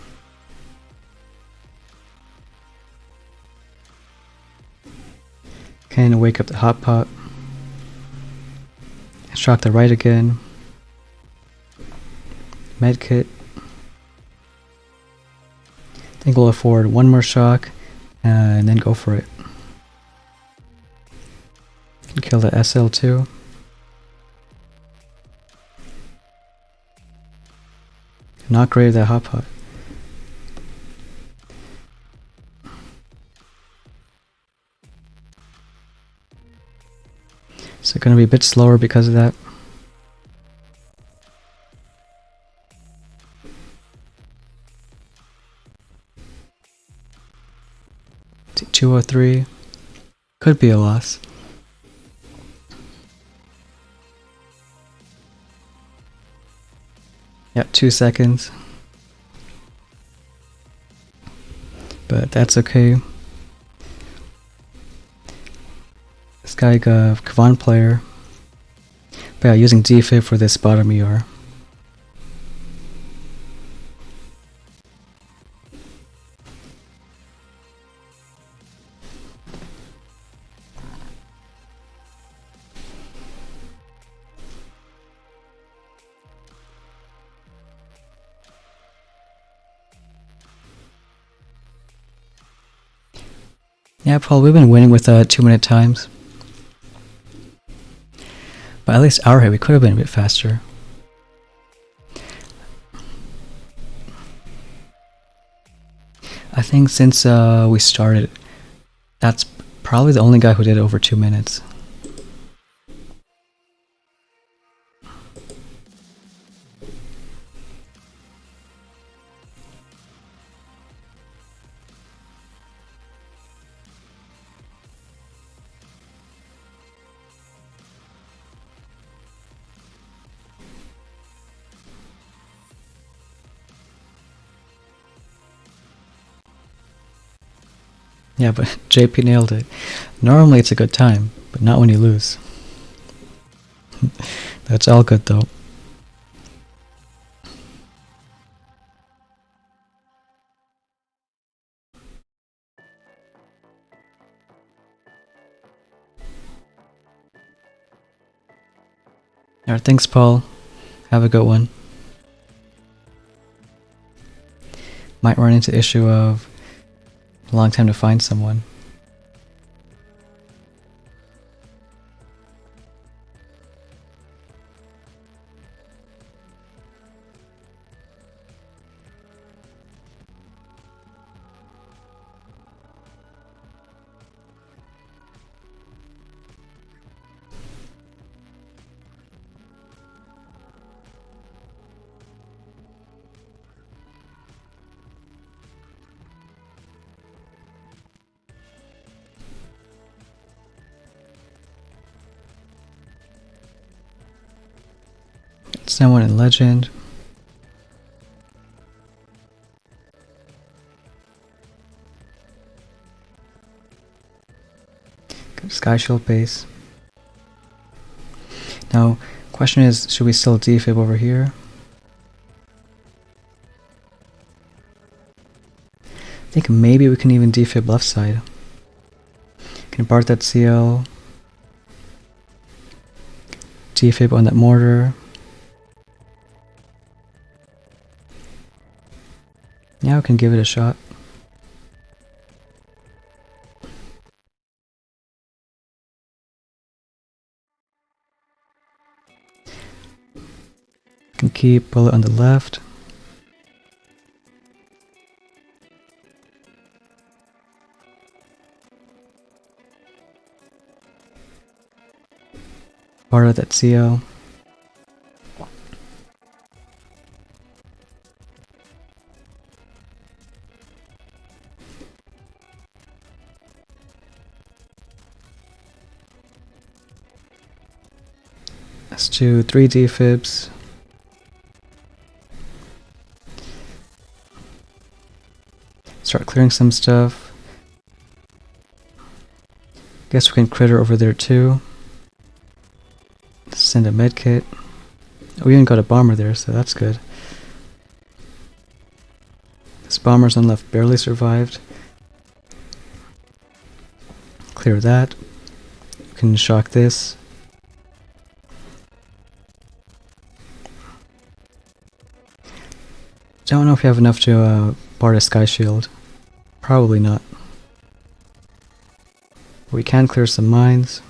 Kind of wake up the hot pot. Shock the right again. Medkit. I think we'll afford one more shock and then go for it. Can kill the SL2. Not great at that hot pot. So gonna be a bit slower because of that. T203. Could be a loss. Yep, 2 seconds. But that's okay. This guy, Kavan player. But yeah, using defib for this bottom ER. Yeah, Paul, we've been winning with 2-minute times. But at least our hit, we could have been a bit faster. I think since we started, that's probably the only guy who did over 2 minutes. Yeah, but JP nailed it. Normally it's a good time, but not when you lose. That's all good though. Alright, thanks Paul. Have a good one. Might run into issue of a long time to find someone. Someone in Legend. Sky Shield base. Now, question is, should we still defib over here? I think maybe we can even defib left side. Can BART that CL. Defib on that mortar. Yeah, we can give it a shot. Can keep bullet on the left. Part of that CL. Let's do 3 defibs. Start clearing some stuff. Guess we can critter over there too. Send a medkit. Oh, we even got a bomber there, so that's good. This bomber's on left barely survived. Clear that. We can shock this. Don't know if we have enough to bar a sky shield. Probably not. We can clear some mines.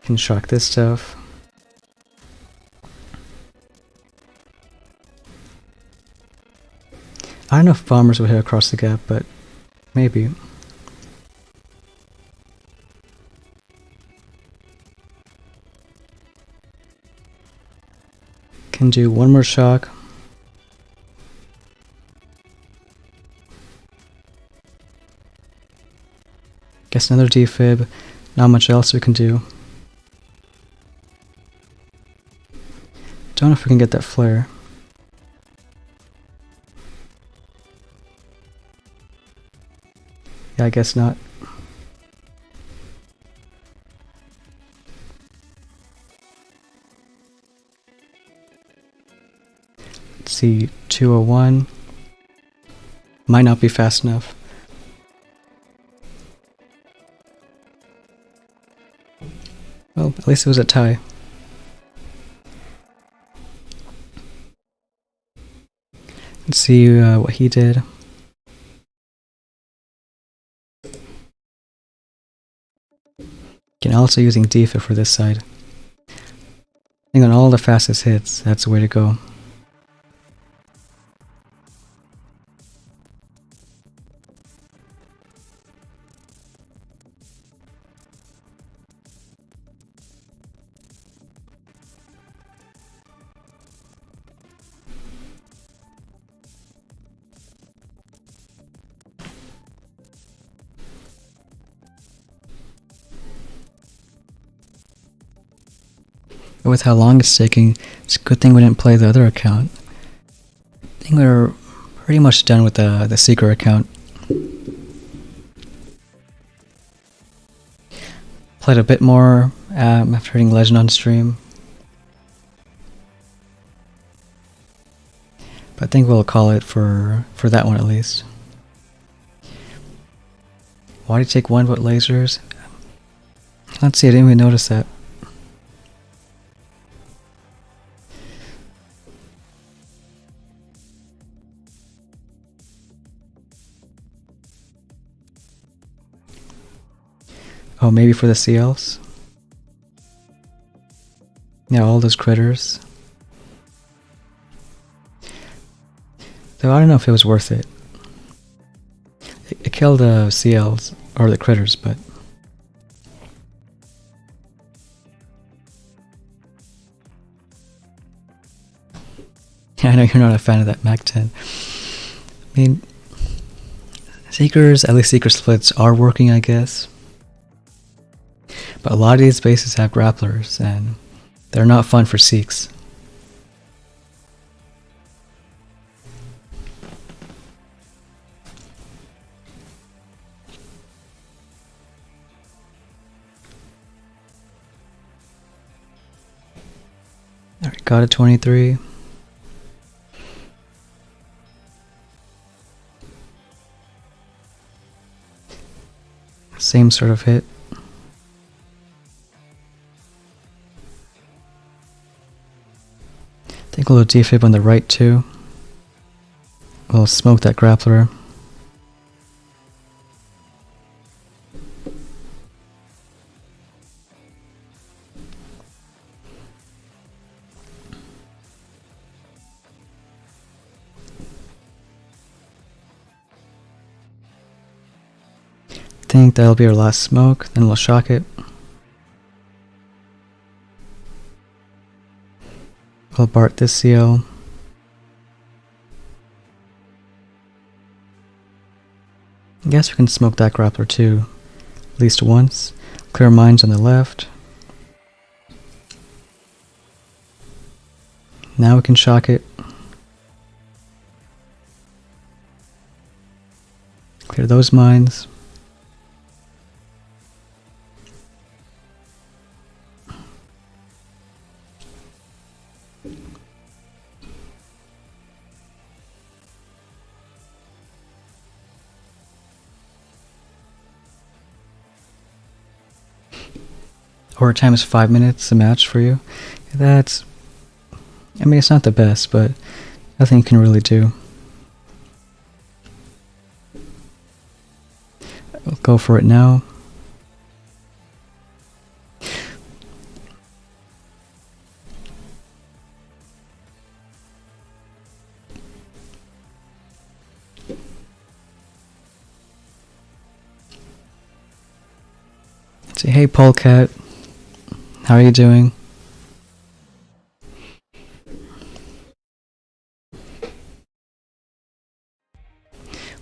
Can shock this stuff. I don't know if bombers would hit across the gap, but maybe. Can do one more shock. Guess another defib. Not much else we can do. Don't know if we can get that flare. Yeah, I guess not. Let's see, 201. Might not be fast enough. Well, at least it was a tie. Let's see what he did. Again, also using defib for this side. I think on all the fastest hits, that's the way to go. With how long it's taking, it's a good thing we didn't play the other account. I think we're pretty much done with the Seeker account. Played a bit more after hitting Legend on stream. But I think we'll call it for that one at least. Why did you take one but lasers? Let's see, I didn't even notice that. Oh, maybe for the CLs? Yeah, all those critters. Though I don't know if it was worth it. It killed the CLs, or the critters, but... Yeah, I know you're not a fan of that Mac 10. I mean... Seekers, at least Seeker splits are working, I guess. But a lot of these bases have grapplers, and they're not fun for Seeks. Alright, got a 23. Same sort of hit. Think a little defib on the right too. We'll smoke that grappler. Think that'll be our last smoke, then we'll shock it. We'll Bart this CL. I guess we can smoke that grappler too, at least once. Clear mines on the left. Now we can shock it. Clear those mines. Overtime is 5 minutes a match for you. That's... I mean, it's not the best, but nothing you can really do. I'll go for it now. Say, hey, Polecat. How are you doing?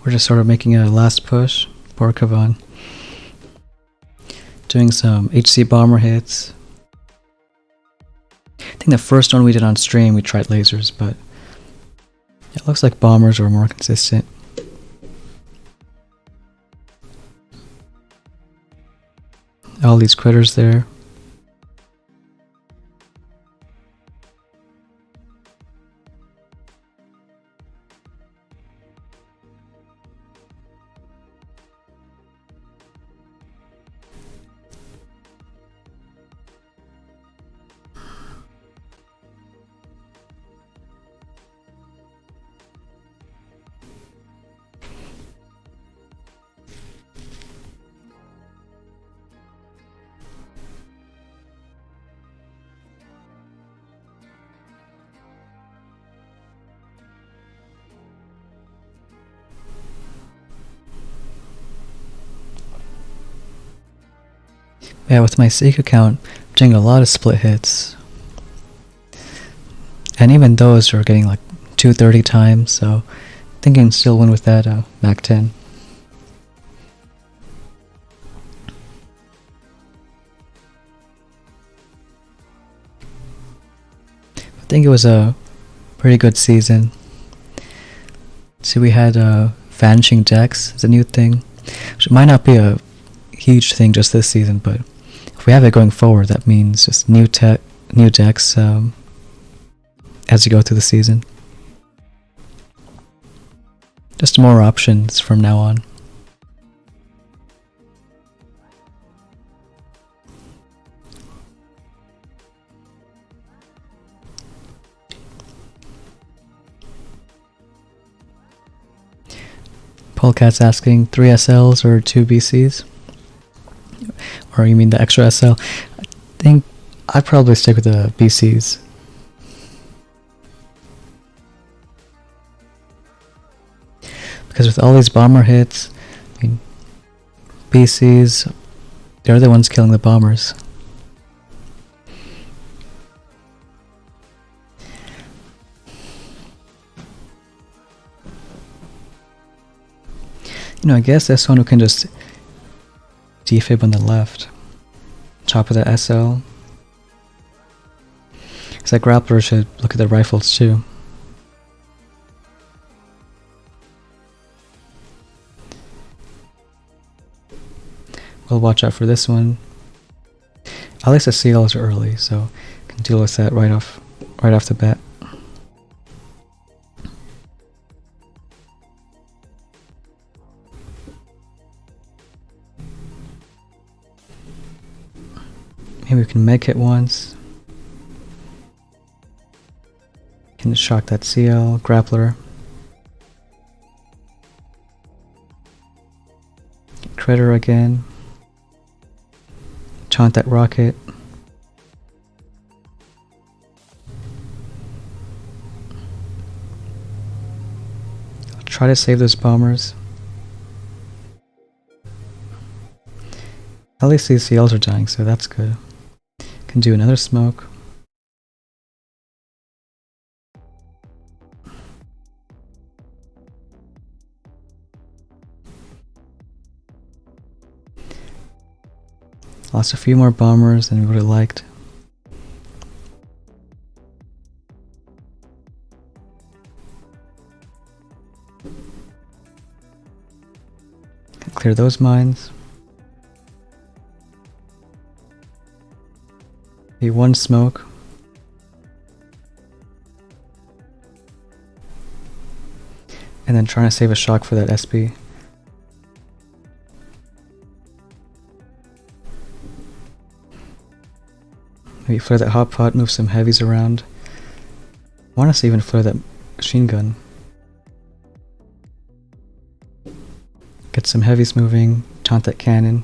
We're just sort of making a last push. Poor Kavan. Doing some HC bomber hits. I think the first one we did on stream, we tried lasers, but it looks like bombers were more consistent. All these critters there. Yeah, with my Seek account, I'm doing a lot of split hits. And even those are getting like 230 times, so I think I can still win with that Mac 10. I think it was a pretty good season. See, we had vanishing decks as a new thing, which might not be a huge thing just this season, but if we have it going forward, that means just new decks as you go through the season. Just more options from now on. Polecat's asking 3 SLs or 2 BCs? Or you mean the extra SL? I think I'd probably stick with the BCs. Because with all these bomber hits, I mean, BCs, they're the ones killing the bombers. You know, I guess this one we can just defib on the left. Top of the SL. So that Grappler should look at the rifles too. We'll watch out for this one. At least the CLs are early, so I can deal with that right off the bat. Maybe we can meg hit once. Can shock that CL, Grappler. Critter again. Taunt that rocket. I'll try to save those bombers. At least these CLs are dying, so that's good. Can do another smoke. Lost a few more bombers than we would have liked. Clear those mines. Maybe one smoke. And then trying to save a shock for that SB. Maybe flare that hot pot, move some heavies around. I want to even flare that machine gun. Get some heavies moving, taunt that cannon.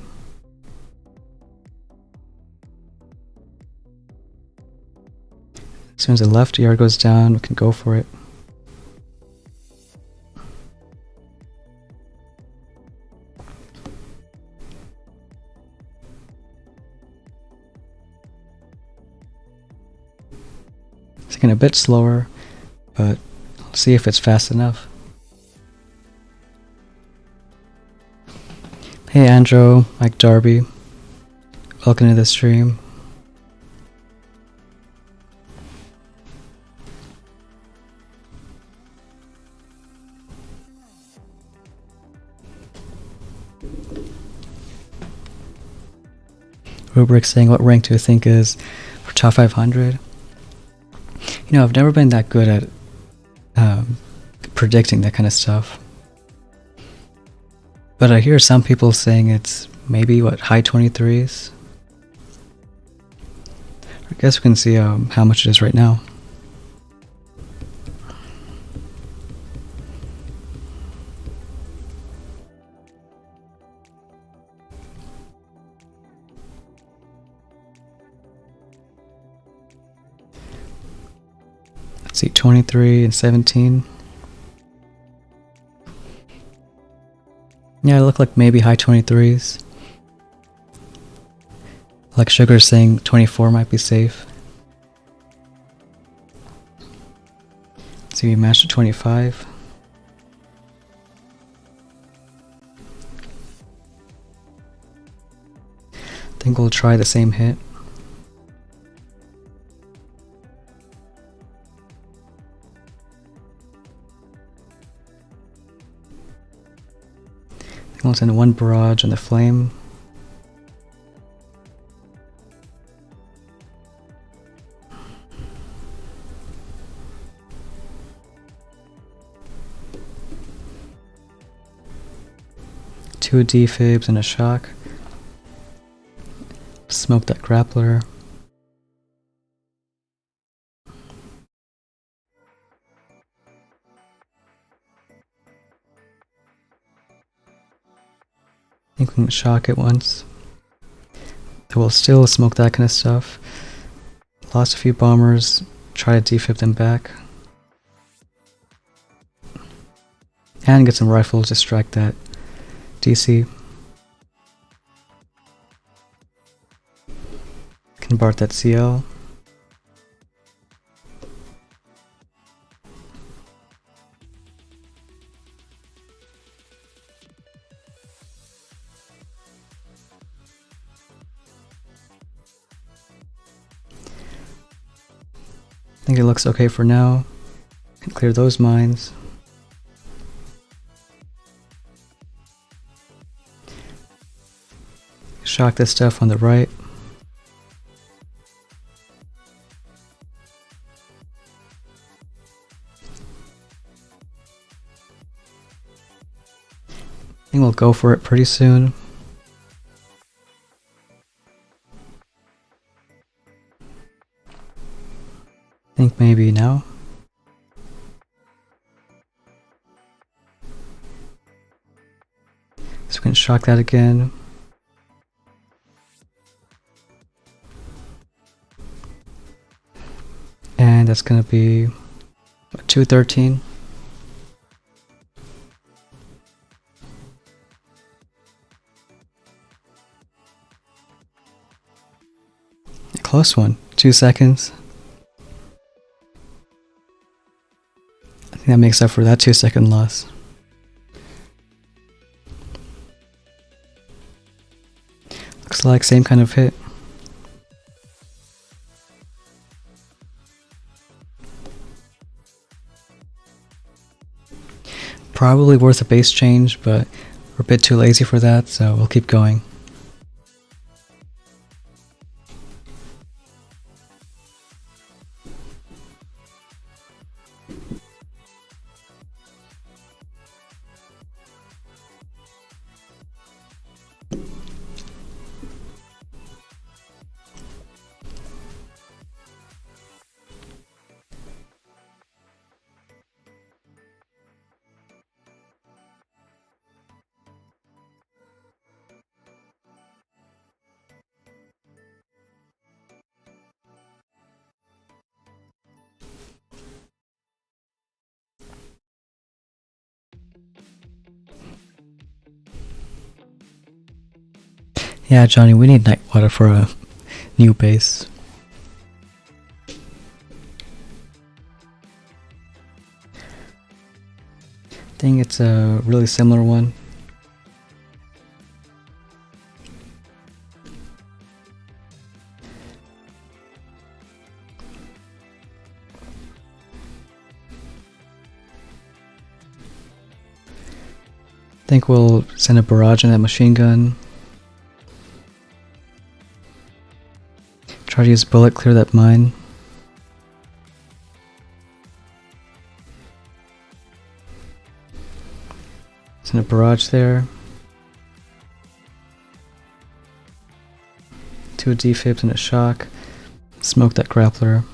As soon as the left ER goes down, we can go for it. It's getting a bit slower, but let's see if it's fast enough. Hey Andrew, Mike Darby, welcome to the stream. Rubric saying, what rank do you think is for top 500? You know, I've never been that good at predicting that kind of stuff. But I hear some people saying it's maybe, what, high 23s? I guess we can see how much it is right now. Let's see, 23 and 17. Yeah, it looked like maybe high 23s. Like Sugar saying 24 might be safe. See, we matched at 25. I think we'll try the same hit. We'll send one barrage on the flame. Two defibs and a shock. Smoke that grappler. I think we can shock it once. But we'll still smoke that kind of stuff. Lost a few bombers. Try to defib them back. And get some rifles to strike that DC. Can BART that CL. I think it looks okay for now. Can clear those mines. Shock this stuff on the right. I think we'll go for it pretty soon. I think maybe now. So we can shock that again. And that's going to be 213. A close one. 2 seconds. I think that makes up for that 2-second loss. Looks like same kind of hit. Probably worth a base change, but We're a bit too lazy for that, so we'll keep going. Yeah, Johnny, we need night water for a new base. I think it's a really similar one. I think we'll send a barrage on that machine gun. Try to use bullet, clear that mine. Send a barrage there. 2 defibs and a shock. Smoke that grappler.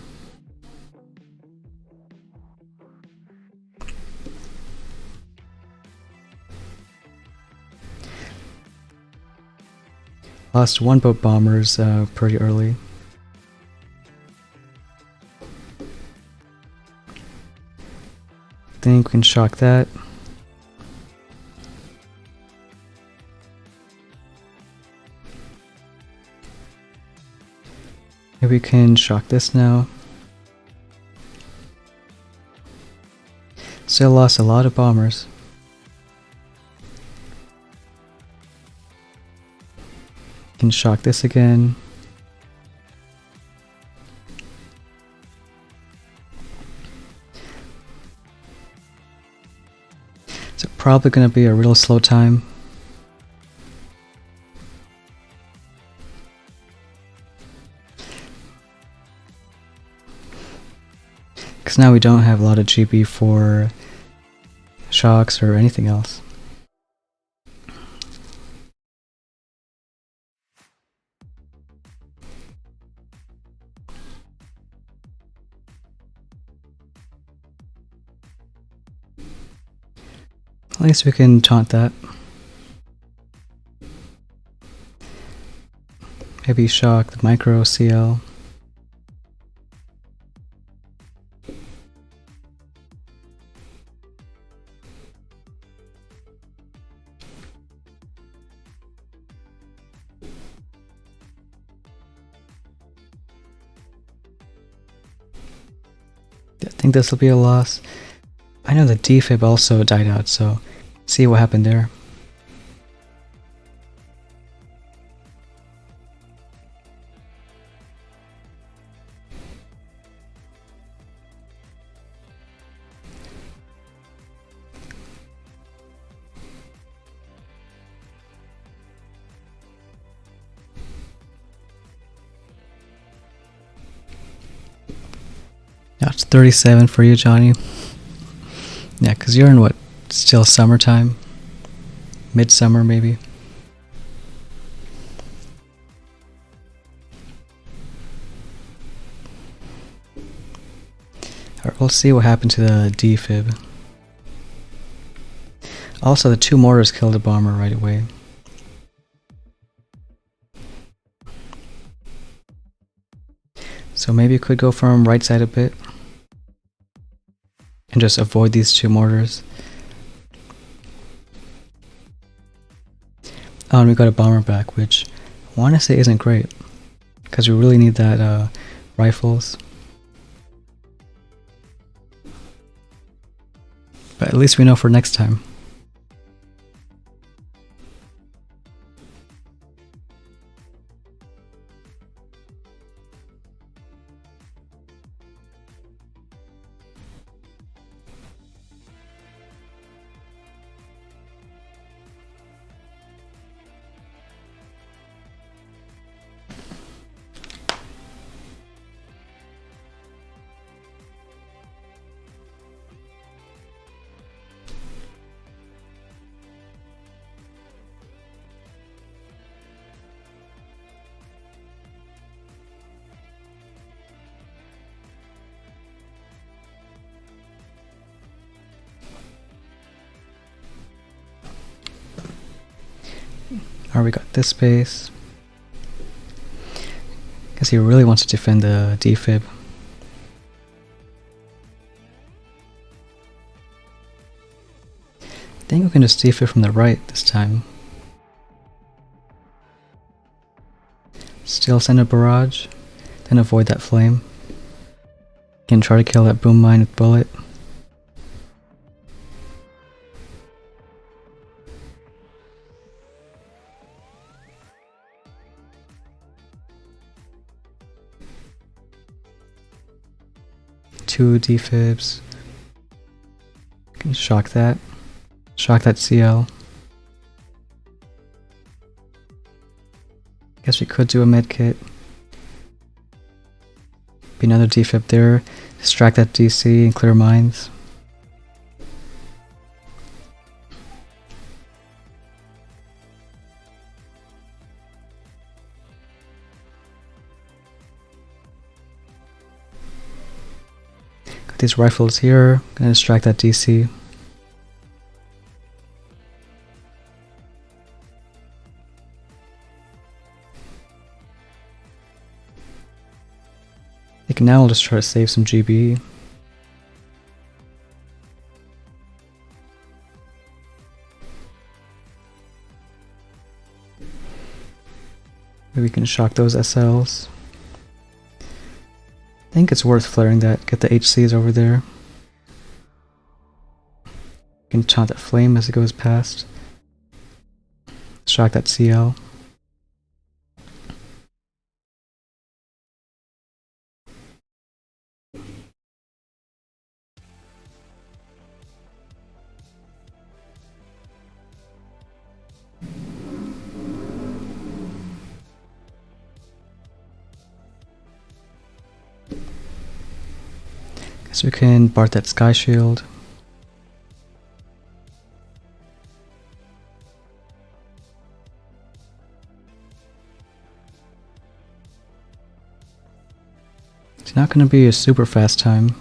Lost 1 boat bombers pretty early. Think we can shock that. Maybe we can shock this now. Still lost a lot of bombers. Can shock this again. It's probably going to be a real slow time. Because now we don't have a lot of GB for shocks or anything else. At least we can taunt that. Maybe shock the micro CL. I think this will be a loss. I know the defib also died out, so see what happened there. Now it's 37 for you, Johnny. Yeah, because you're in what? Still summertime? Midsummer, maybe? Alright, we'll see what happened to the defib. Also, the 2 mortars killed a bomber right away. So maybe you could go from right side a bit. And just avoid these 2 mortars. Oh, and we got a bomber back, which I want to say isn't great. Because we really need that rifles. But at least we know for next time. Alright, we got this base. Guess he really wants to defend the defib. I think we can just defib from the right this time. Still send a barrage, then avoid that flame. Can try to kill that boom mine with bullet. Two defibs. Can shock that. Shock that CL. Guess we could do a medkit. Be another defib there. Distract that DC and clear mines. Got these rifles here. Gonna distract that DC. I think now I'll just try to save some GB. Maybe we can shock those SLs. I think it's worth flaring that, get the HCs over there. You can taunt that flame as it goes past. Shock that CL. So we can Bart that Sky Shield. It's not going to be a super fast time.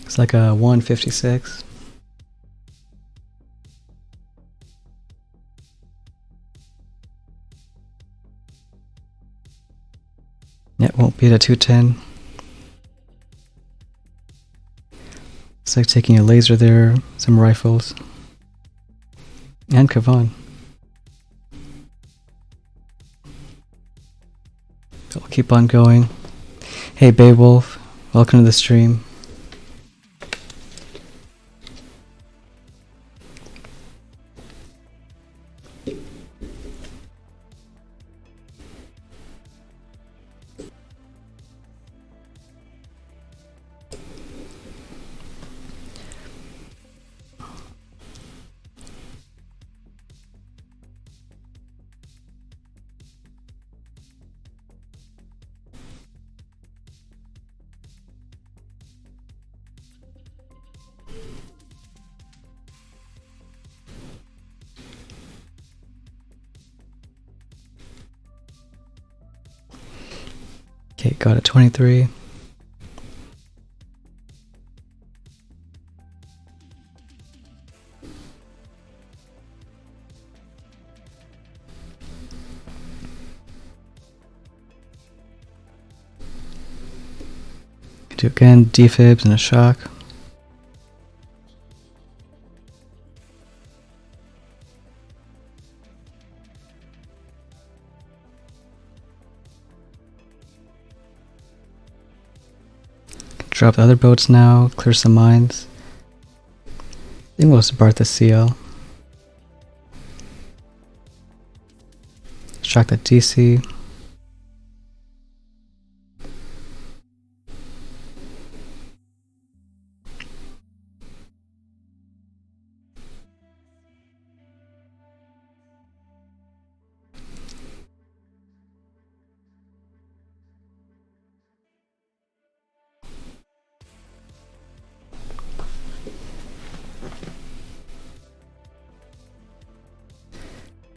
It's like a 156. Yeah, it won't beat a 210. It's like taking a laser there, some rifles. And Kavan. But we'll keep on going. Hey Beowulf, welcome to the stream. Okay, got a 23. Do again, defibs and a shock. Drop the other boats now, clear some mines. I think we'll just Bart the CL. Shock that DC.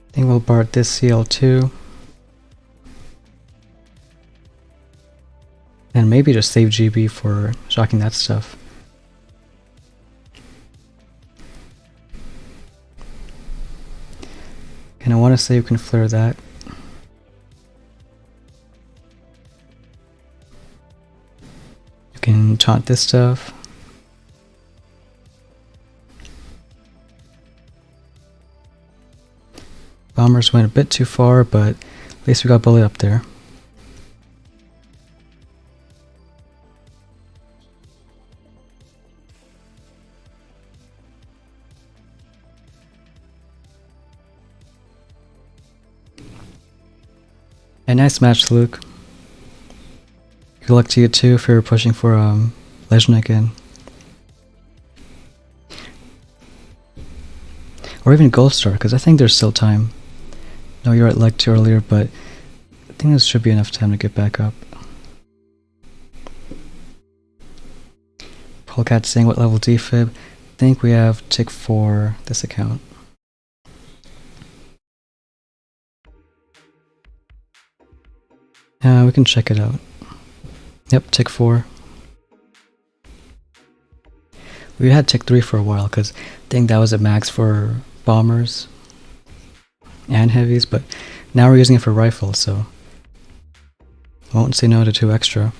I think we'll Bart this CL too. And maybe just save GB for shocking that stuff. want to say you can flare that. You can taunt this stuff. Bombers went a bit too far, but at least we got bullet up there. A nice match, Luke. Good luck to you too if you're pushing for Legend again. Or even Gold Star, because I think there's still time. No, you were at leg 2 earlier, but I think this should be enough time to get back up. Polecat saying what level defib? I think we have tick 4 this account. We can check it out. Yep, tick 4. We had tick 3 for a while because I think that was at max for bombers and heavies, but now we're using it for rifles, so won't say no to 2 extra.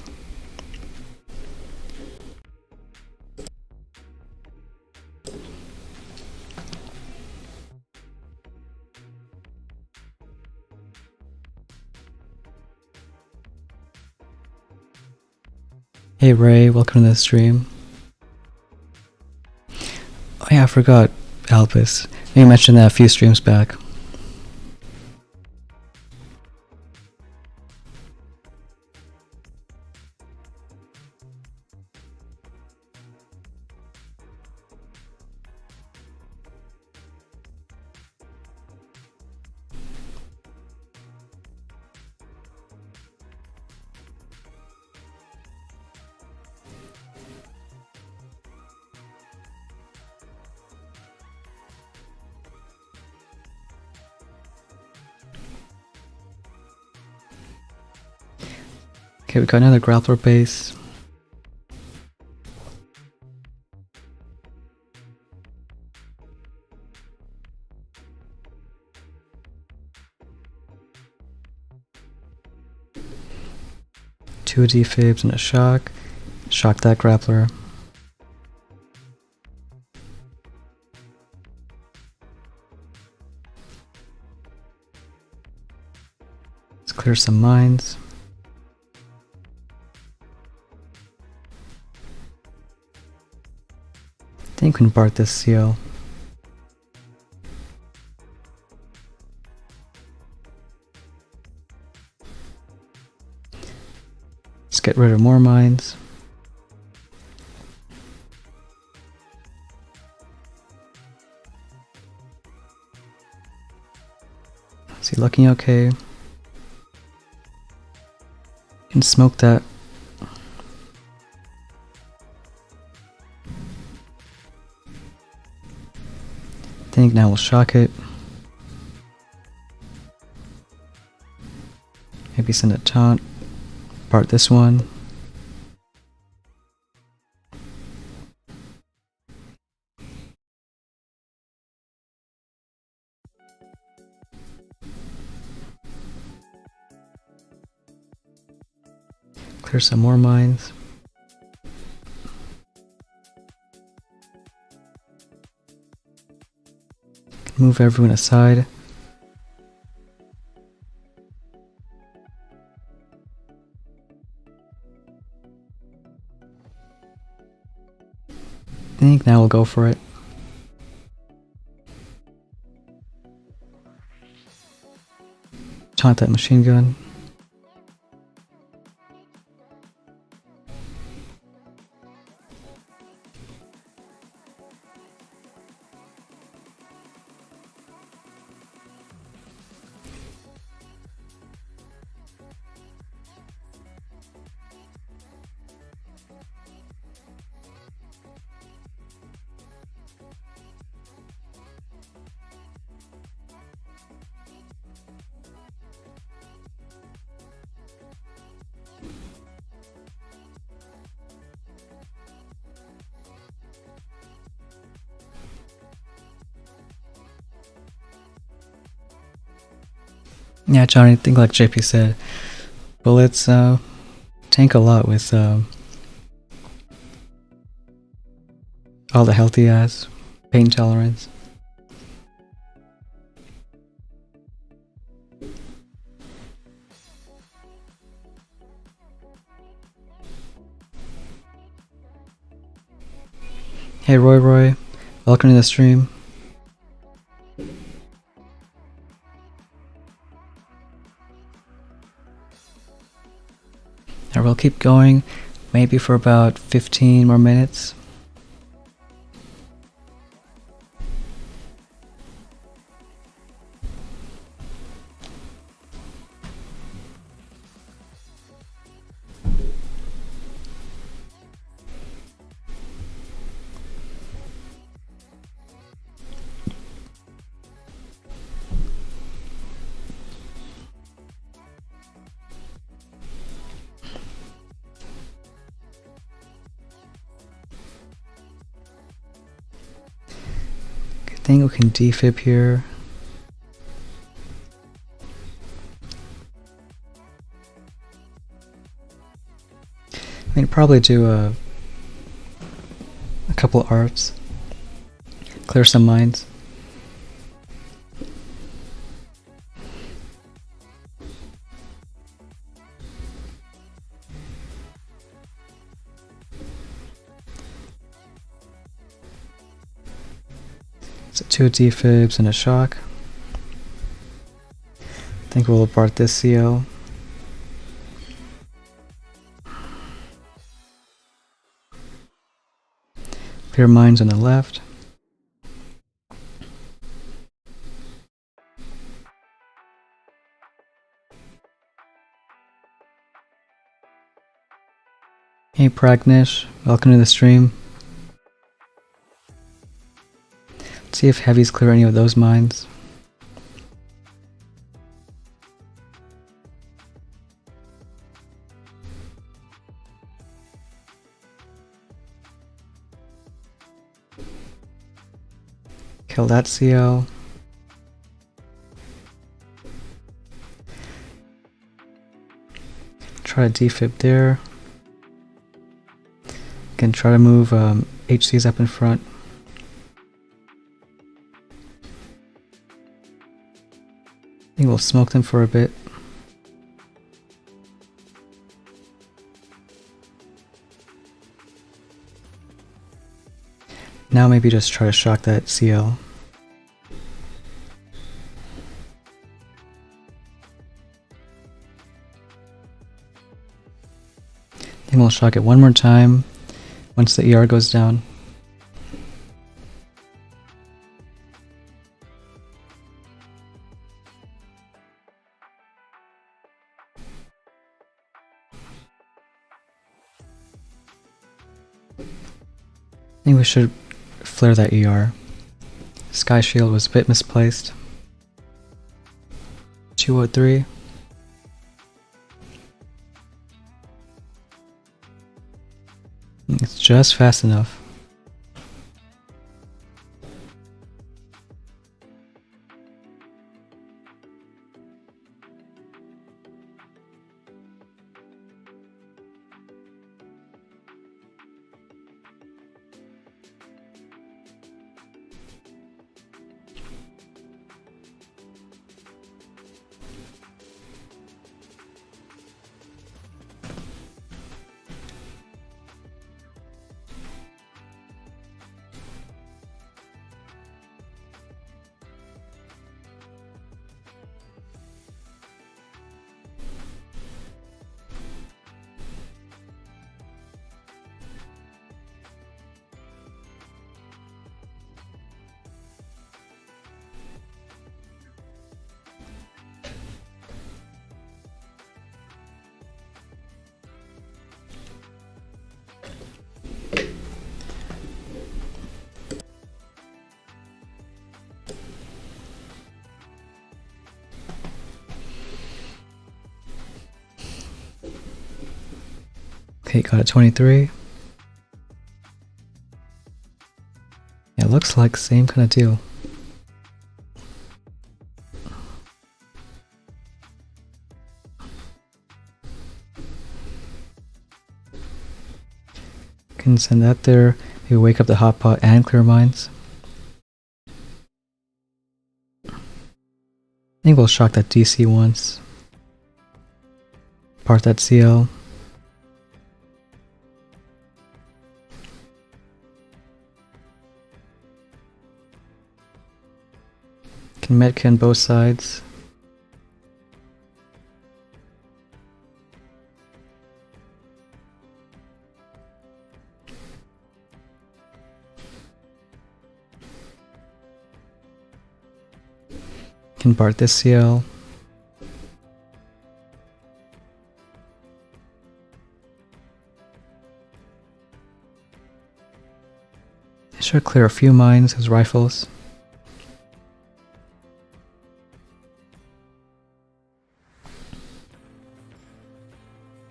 Hey Ray, welcome to the stream. Oh yeah, I forgot Albus. You mentioned that a few streams back. Okay, we got another Grappler base. Two defibs and a shock. Shock that Grappler. Let's clear some mines. I think we can BART this seal. Let's get rid of more mines. Is he looking okay? Can smoke that. I think now we'll shock it. Maybe send a taunt. BART this one. Clear some more mines. Move everyone aside. I think now we'll go for it. Taunt that machine gun. Yeah, Johnny, I think like JP said, bullets tank a lot with all the health he has, pain tolerance. Hey Roy, welcome to the stream. And we'll keep going, maybe for about 15 more minutes. I think we can defib here. I mean, probably do a couple arts, clear some minds. So 2 defibs and a shock. I think we'll abort this CL. Clear minds on the left. Hey Pragnish, welcome to the stream. Let's see if heavies clear any of those minds. Kill that CL. Try to defib there. Can try to move HCs up in front. I think we'll smoke them for a bit. Now maybe just try to shock that CL. I think we'll shock it one more time once the ER goes down. I think we should flare that ER. Sky Shield was a bit misplaced. 203. It's just fast enough. Okay, got a 23. Yeah, looks like same kind of deal. Can send that there. Maybe wake up the hot pot and clear mines. I think we'll shock that DC once. Part that CL. Can Medkit on both sides. Can Bart this CL. I should clear a few mines as rifles.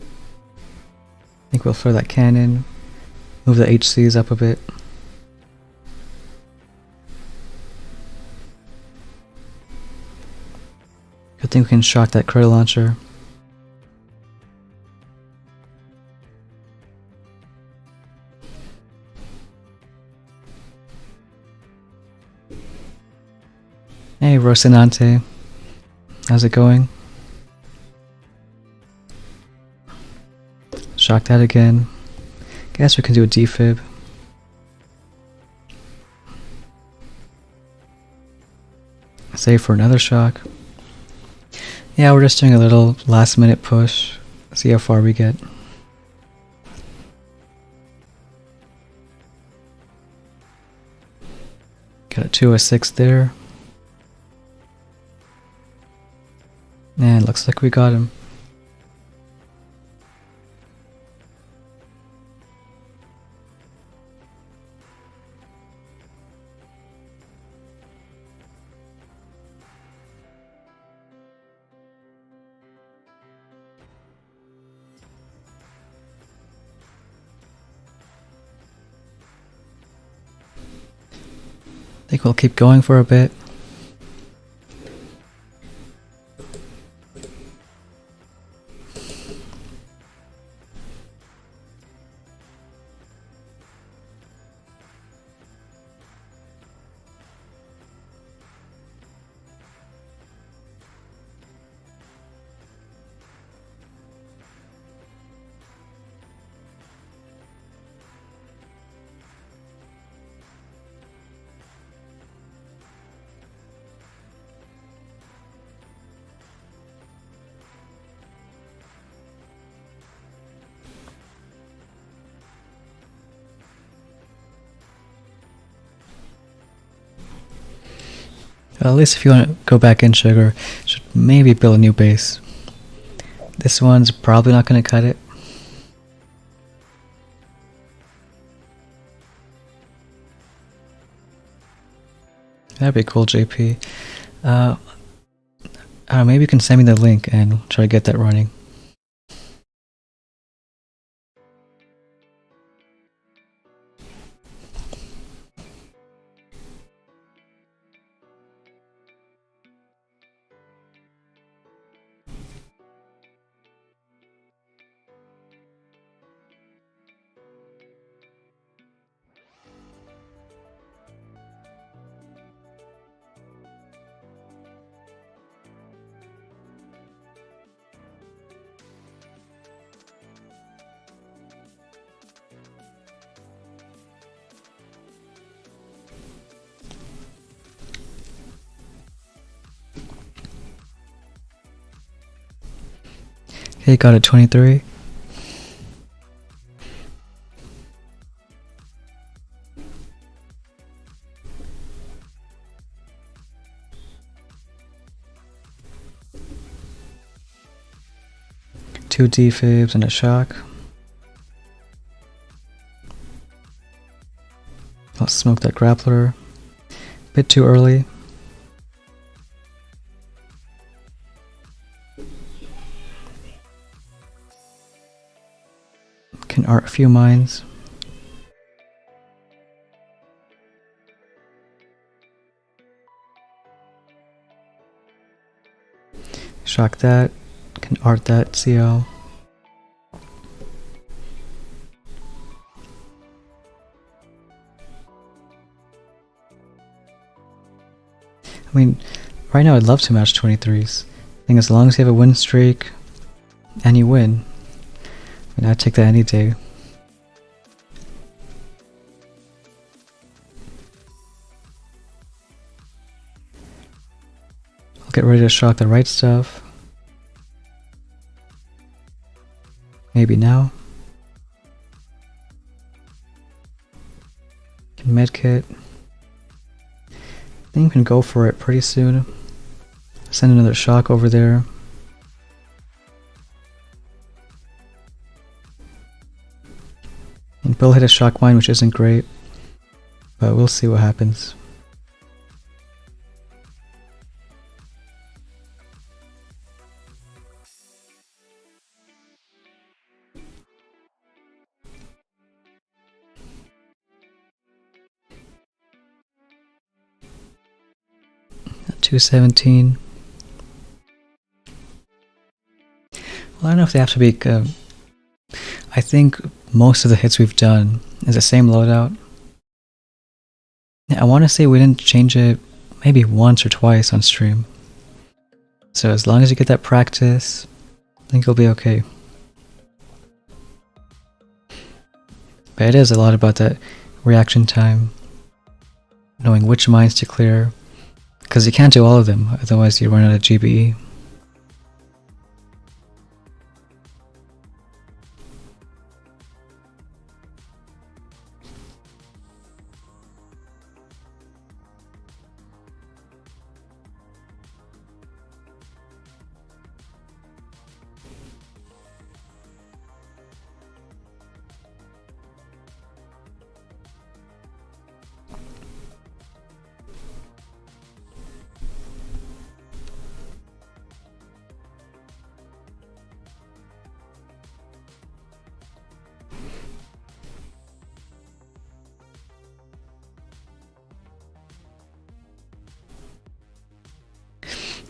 I think we'll throw that cannon. Move the HCs up a bit. Good thing we can shock that credit launcher. Hey Rocinante, how's it going? Shock that again. Guess we can do a defib. Save for another shock. Yeah, we're just doing a little last minute push. See how far we get. Got a 206 there. And looks like we got him. I think we'll keep going for a bit. At least if you want to go back in sugar, should maybe build a new base. This one's probably not going to cut it. That'd be cool, JP. Maybe you can send me the link and try to get that running. Okay, got it 23. Two defibs and a shock. I'll smoke that grappler. Bit too early. Can art a few mines. Shock that. Can art that CL. I mean, right now I'd love to match 23s. I think as long as you have a win streak and you win, I mean, I'd take that any day. I'll get ready to shock the right stuff. Maybe now. Medkit. I think we can go for it pretty soon. Send another shock over there. And Bill hit a shock mine, which isn't great, but we'll see what happens. $217. Well, I don't know if they have to be. I think most of the hits we've done is the same loadout. I want to say we didn't change it maybe once or twice on stream. So as long as you get that practice, I think you'll be okay. But it is a lot about that reaction time, knowing which mines to clear, because you can't do all of them, otherwise you run out of GBE.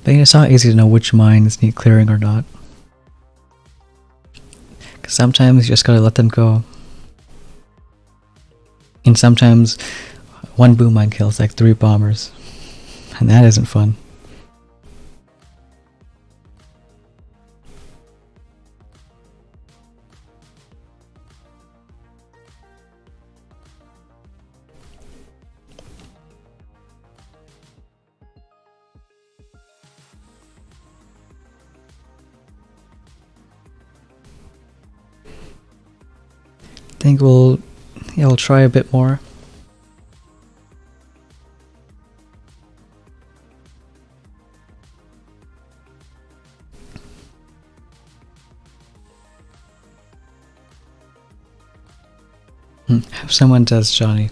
But it's not easy to know which mines need clearing or not. Because sometimes you just gotta let them go. And sometimes one boom mine kills like 3 bombers. And that isn't fun. I think we'll try a bit more. If someone does Johnny.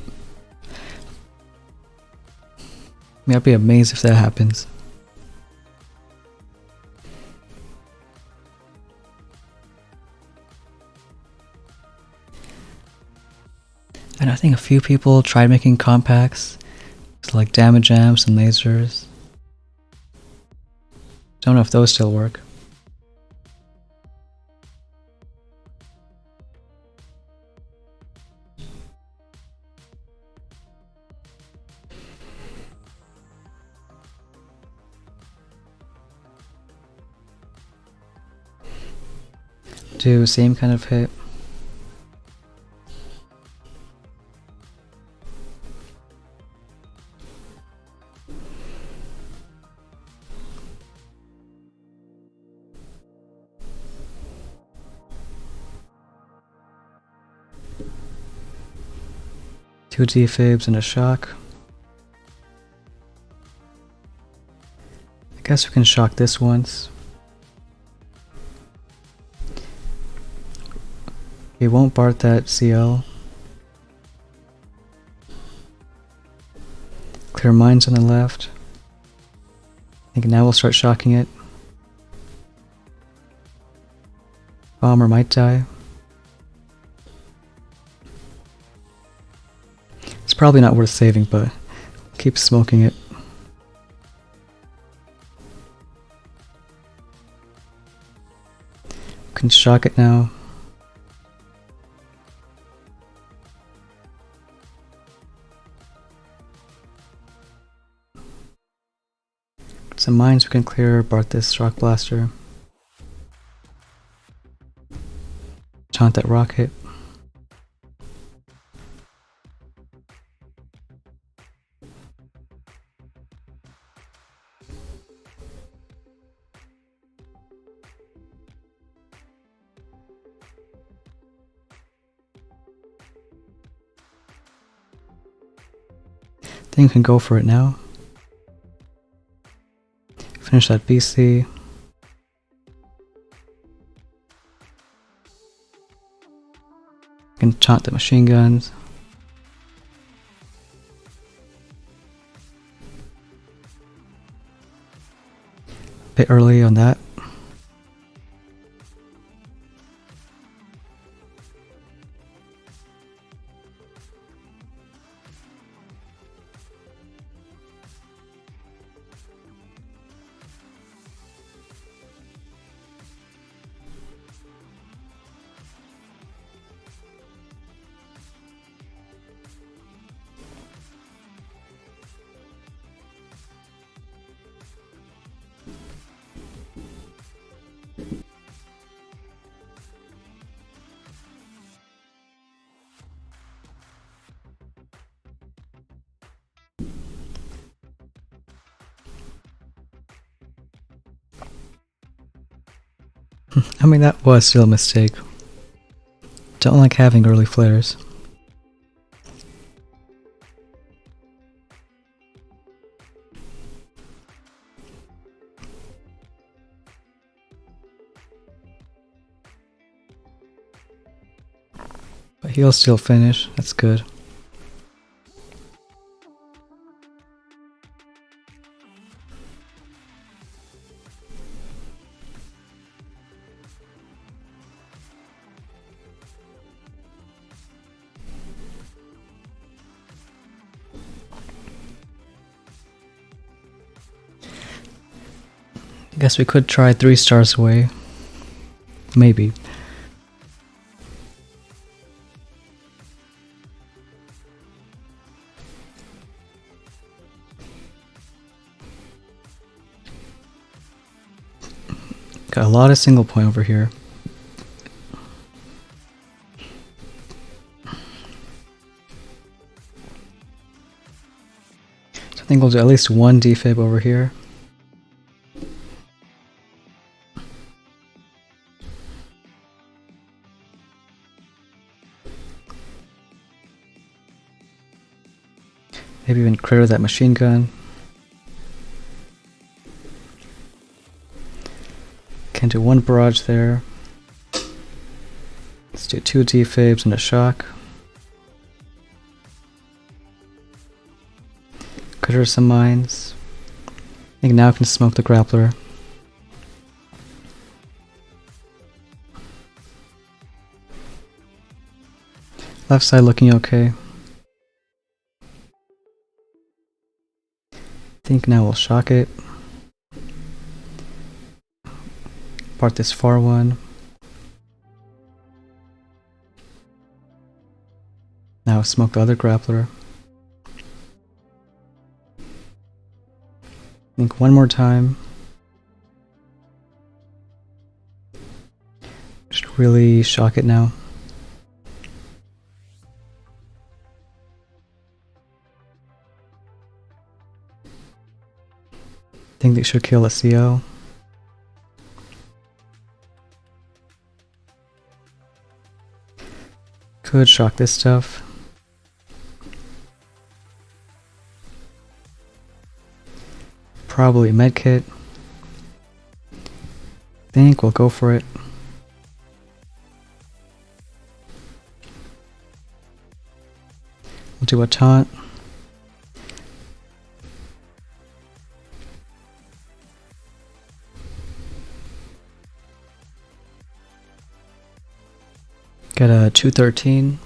I'd be amazed if that happens. And I think a few people tried making compacts, like damage amps and lasers. Don't know if those still work. Do same kind of hit. Two defibs and a shock. I guess we can shock this once. We won't BART that CL. Clear mines on the left. I think now we'll start shocking it. Bomber might die. It's probably not worth saving, but keep smoking it. Can shock it now. Some mines we can clear, Bart this rock blaster. Taunt that rocket. Then you can go for it now. Finish that BC. You can taunt the machine guns. A bit early on that. I mean, that was still a mistake. Don't like having early flares. But he'll still finish, that's good. Guess we could try 3 stars away. Maybe. Got a lot of single point over here. So I think we'll do at least 1 defib over here. Maybe even clear that machine gun. Can do 1 barrage there. Let's do 2 defibs and a shock. Clear some mines. I think now I can smoke the grappler. Left side looking okay. I think now we'll shock it. Part this far one. Now smoke the other grappler. I think 1 more time. Just really shock it now. I think they should kill a CO. Could shock this stuff. Probably medkit. Think we'll go for it. We'll do a taunt. Got a 213.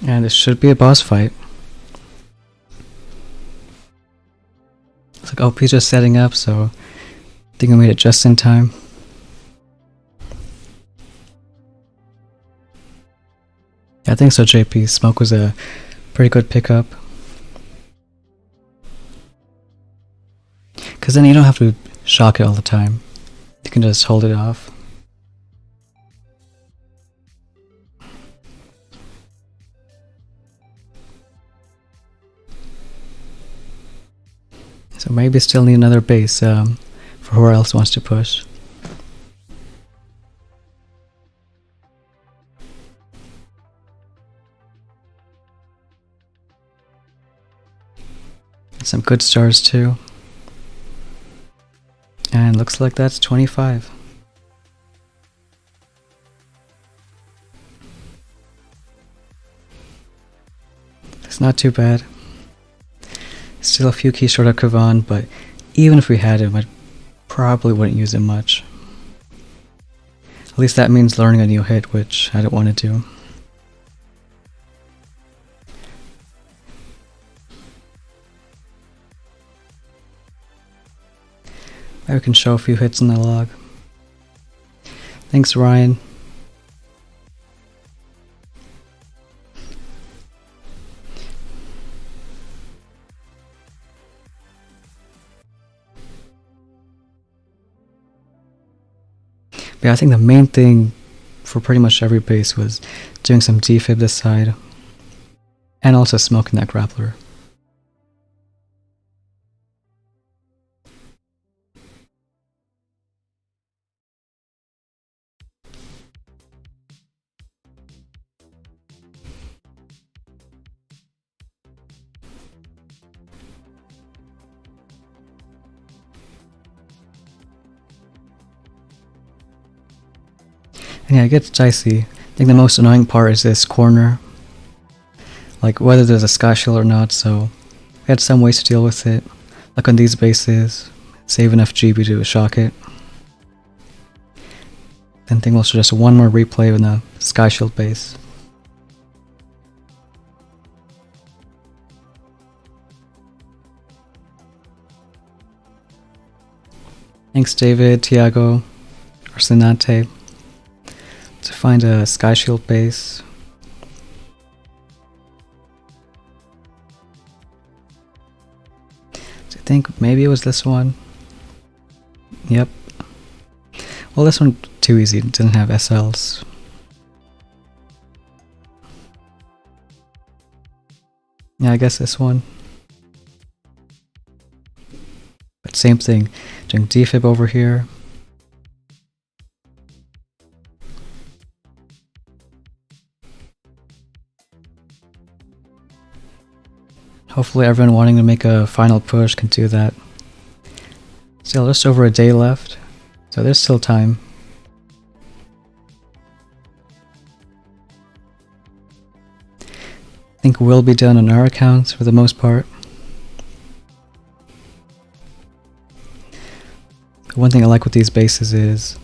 And this should be a boss fight. It's like OP's just setting up, so I think I made it just in time. I think so, JP. Smoke was a pretty good pickup. Because then you don't have to shock it all the time. You can just hold it off. So maybe still need another base for whoever else wants to push. Some good stars too. And looks like that's 25. It's not too bad. Still a few keys short of Kavan, but even if we had him, I probably wouldn't use him much. At least that means learning a new hit, which I don't want to do. Maybe we can show a few hits in the log. Thanks, Ryan. But yeah, I think the main thing for pretty much every base was doing some defib this side, and also smoking that grappler. And yeah, it gets dicey. I think the most annoying part is this corner. Like whether there's a sky shield or not, so we had some ways to deal with it. Like on these bases, save enough GB to shock it. Then think we'll just one more replay in the sky shield base. Thanks David, Tiago, Arsenate. To find a sky shield base. So I think maybe it was this one. Yep. Well, this one too easy, it didn't have SLs. Yeah, I guess this one. But same thing, doing defib over here. Hopefully everyone wanting to make a final push can do that. Still just over a day left, so there's still time. I think we'll be done on our accounts for the most part. One thing I like with these bases is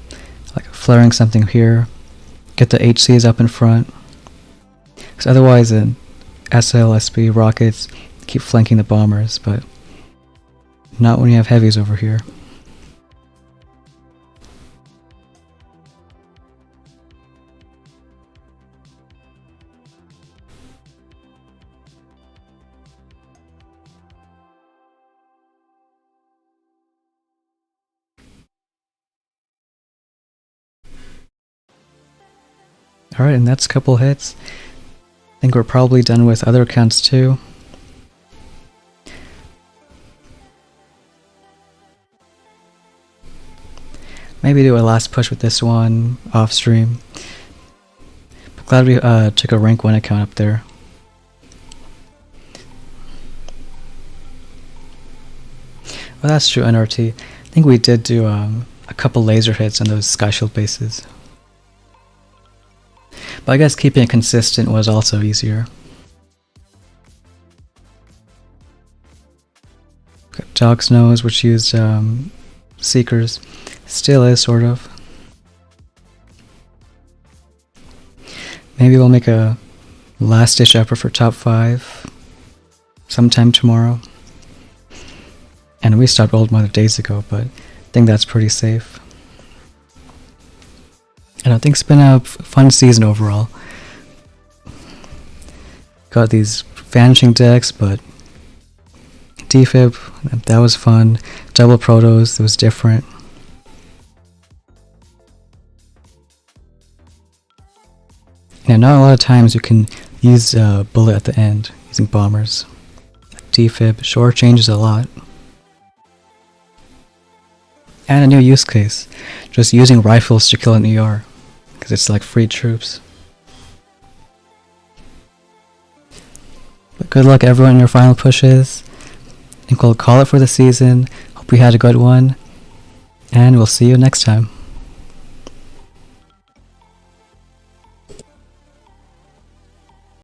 like flaring something here, get the HCs up in front, because otherwise in SL, SB, rockets keep flanking the bombers, but not when you have heavies over here. Alright, and that's a couple hits. I think we're probably done with other accounts too. Maybe do a last push with this one off stream. But glad we took a rank 1 account up there. Well, that's true, NRT. I think we did do a couple laser hits on those sky shield bases. But I guess keeping it consistent was also easier. Got Dog's Nose, which used Seekers. Still is, sort of. Maybe we'll make a last-ditch effort for top 5 sometime tomorrow. And we stopped Old Mother days ago, but I think that's pretty safe. And I think it's been a fun season overall. Got these vanishing decks, but defib, that was fun. Double protos, it was different. And not a lot of times you can use a bullet at the end using bombers. Defib sure changes a lot. And a new use case, just using rifles to kill an ER, because it's like free troops. But good luck everyone in your final pushes. I think we'll call it for the season. Hope you had a good one, and we'll see you next time.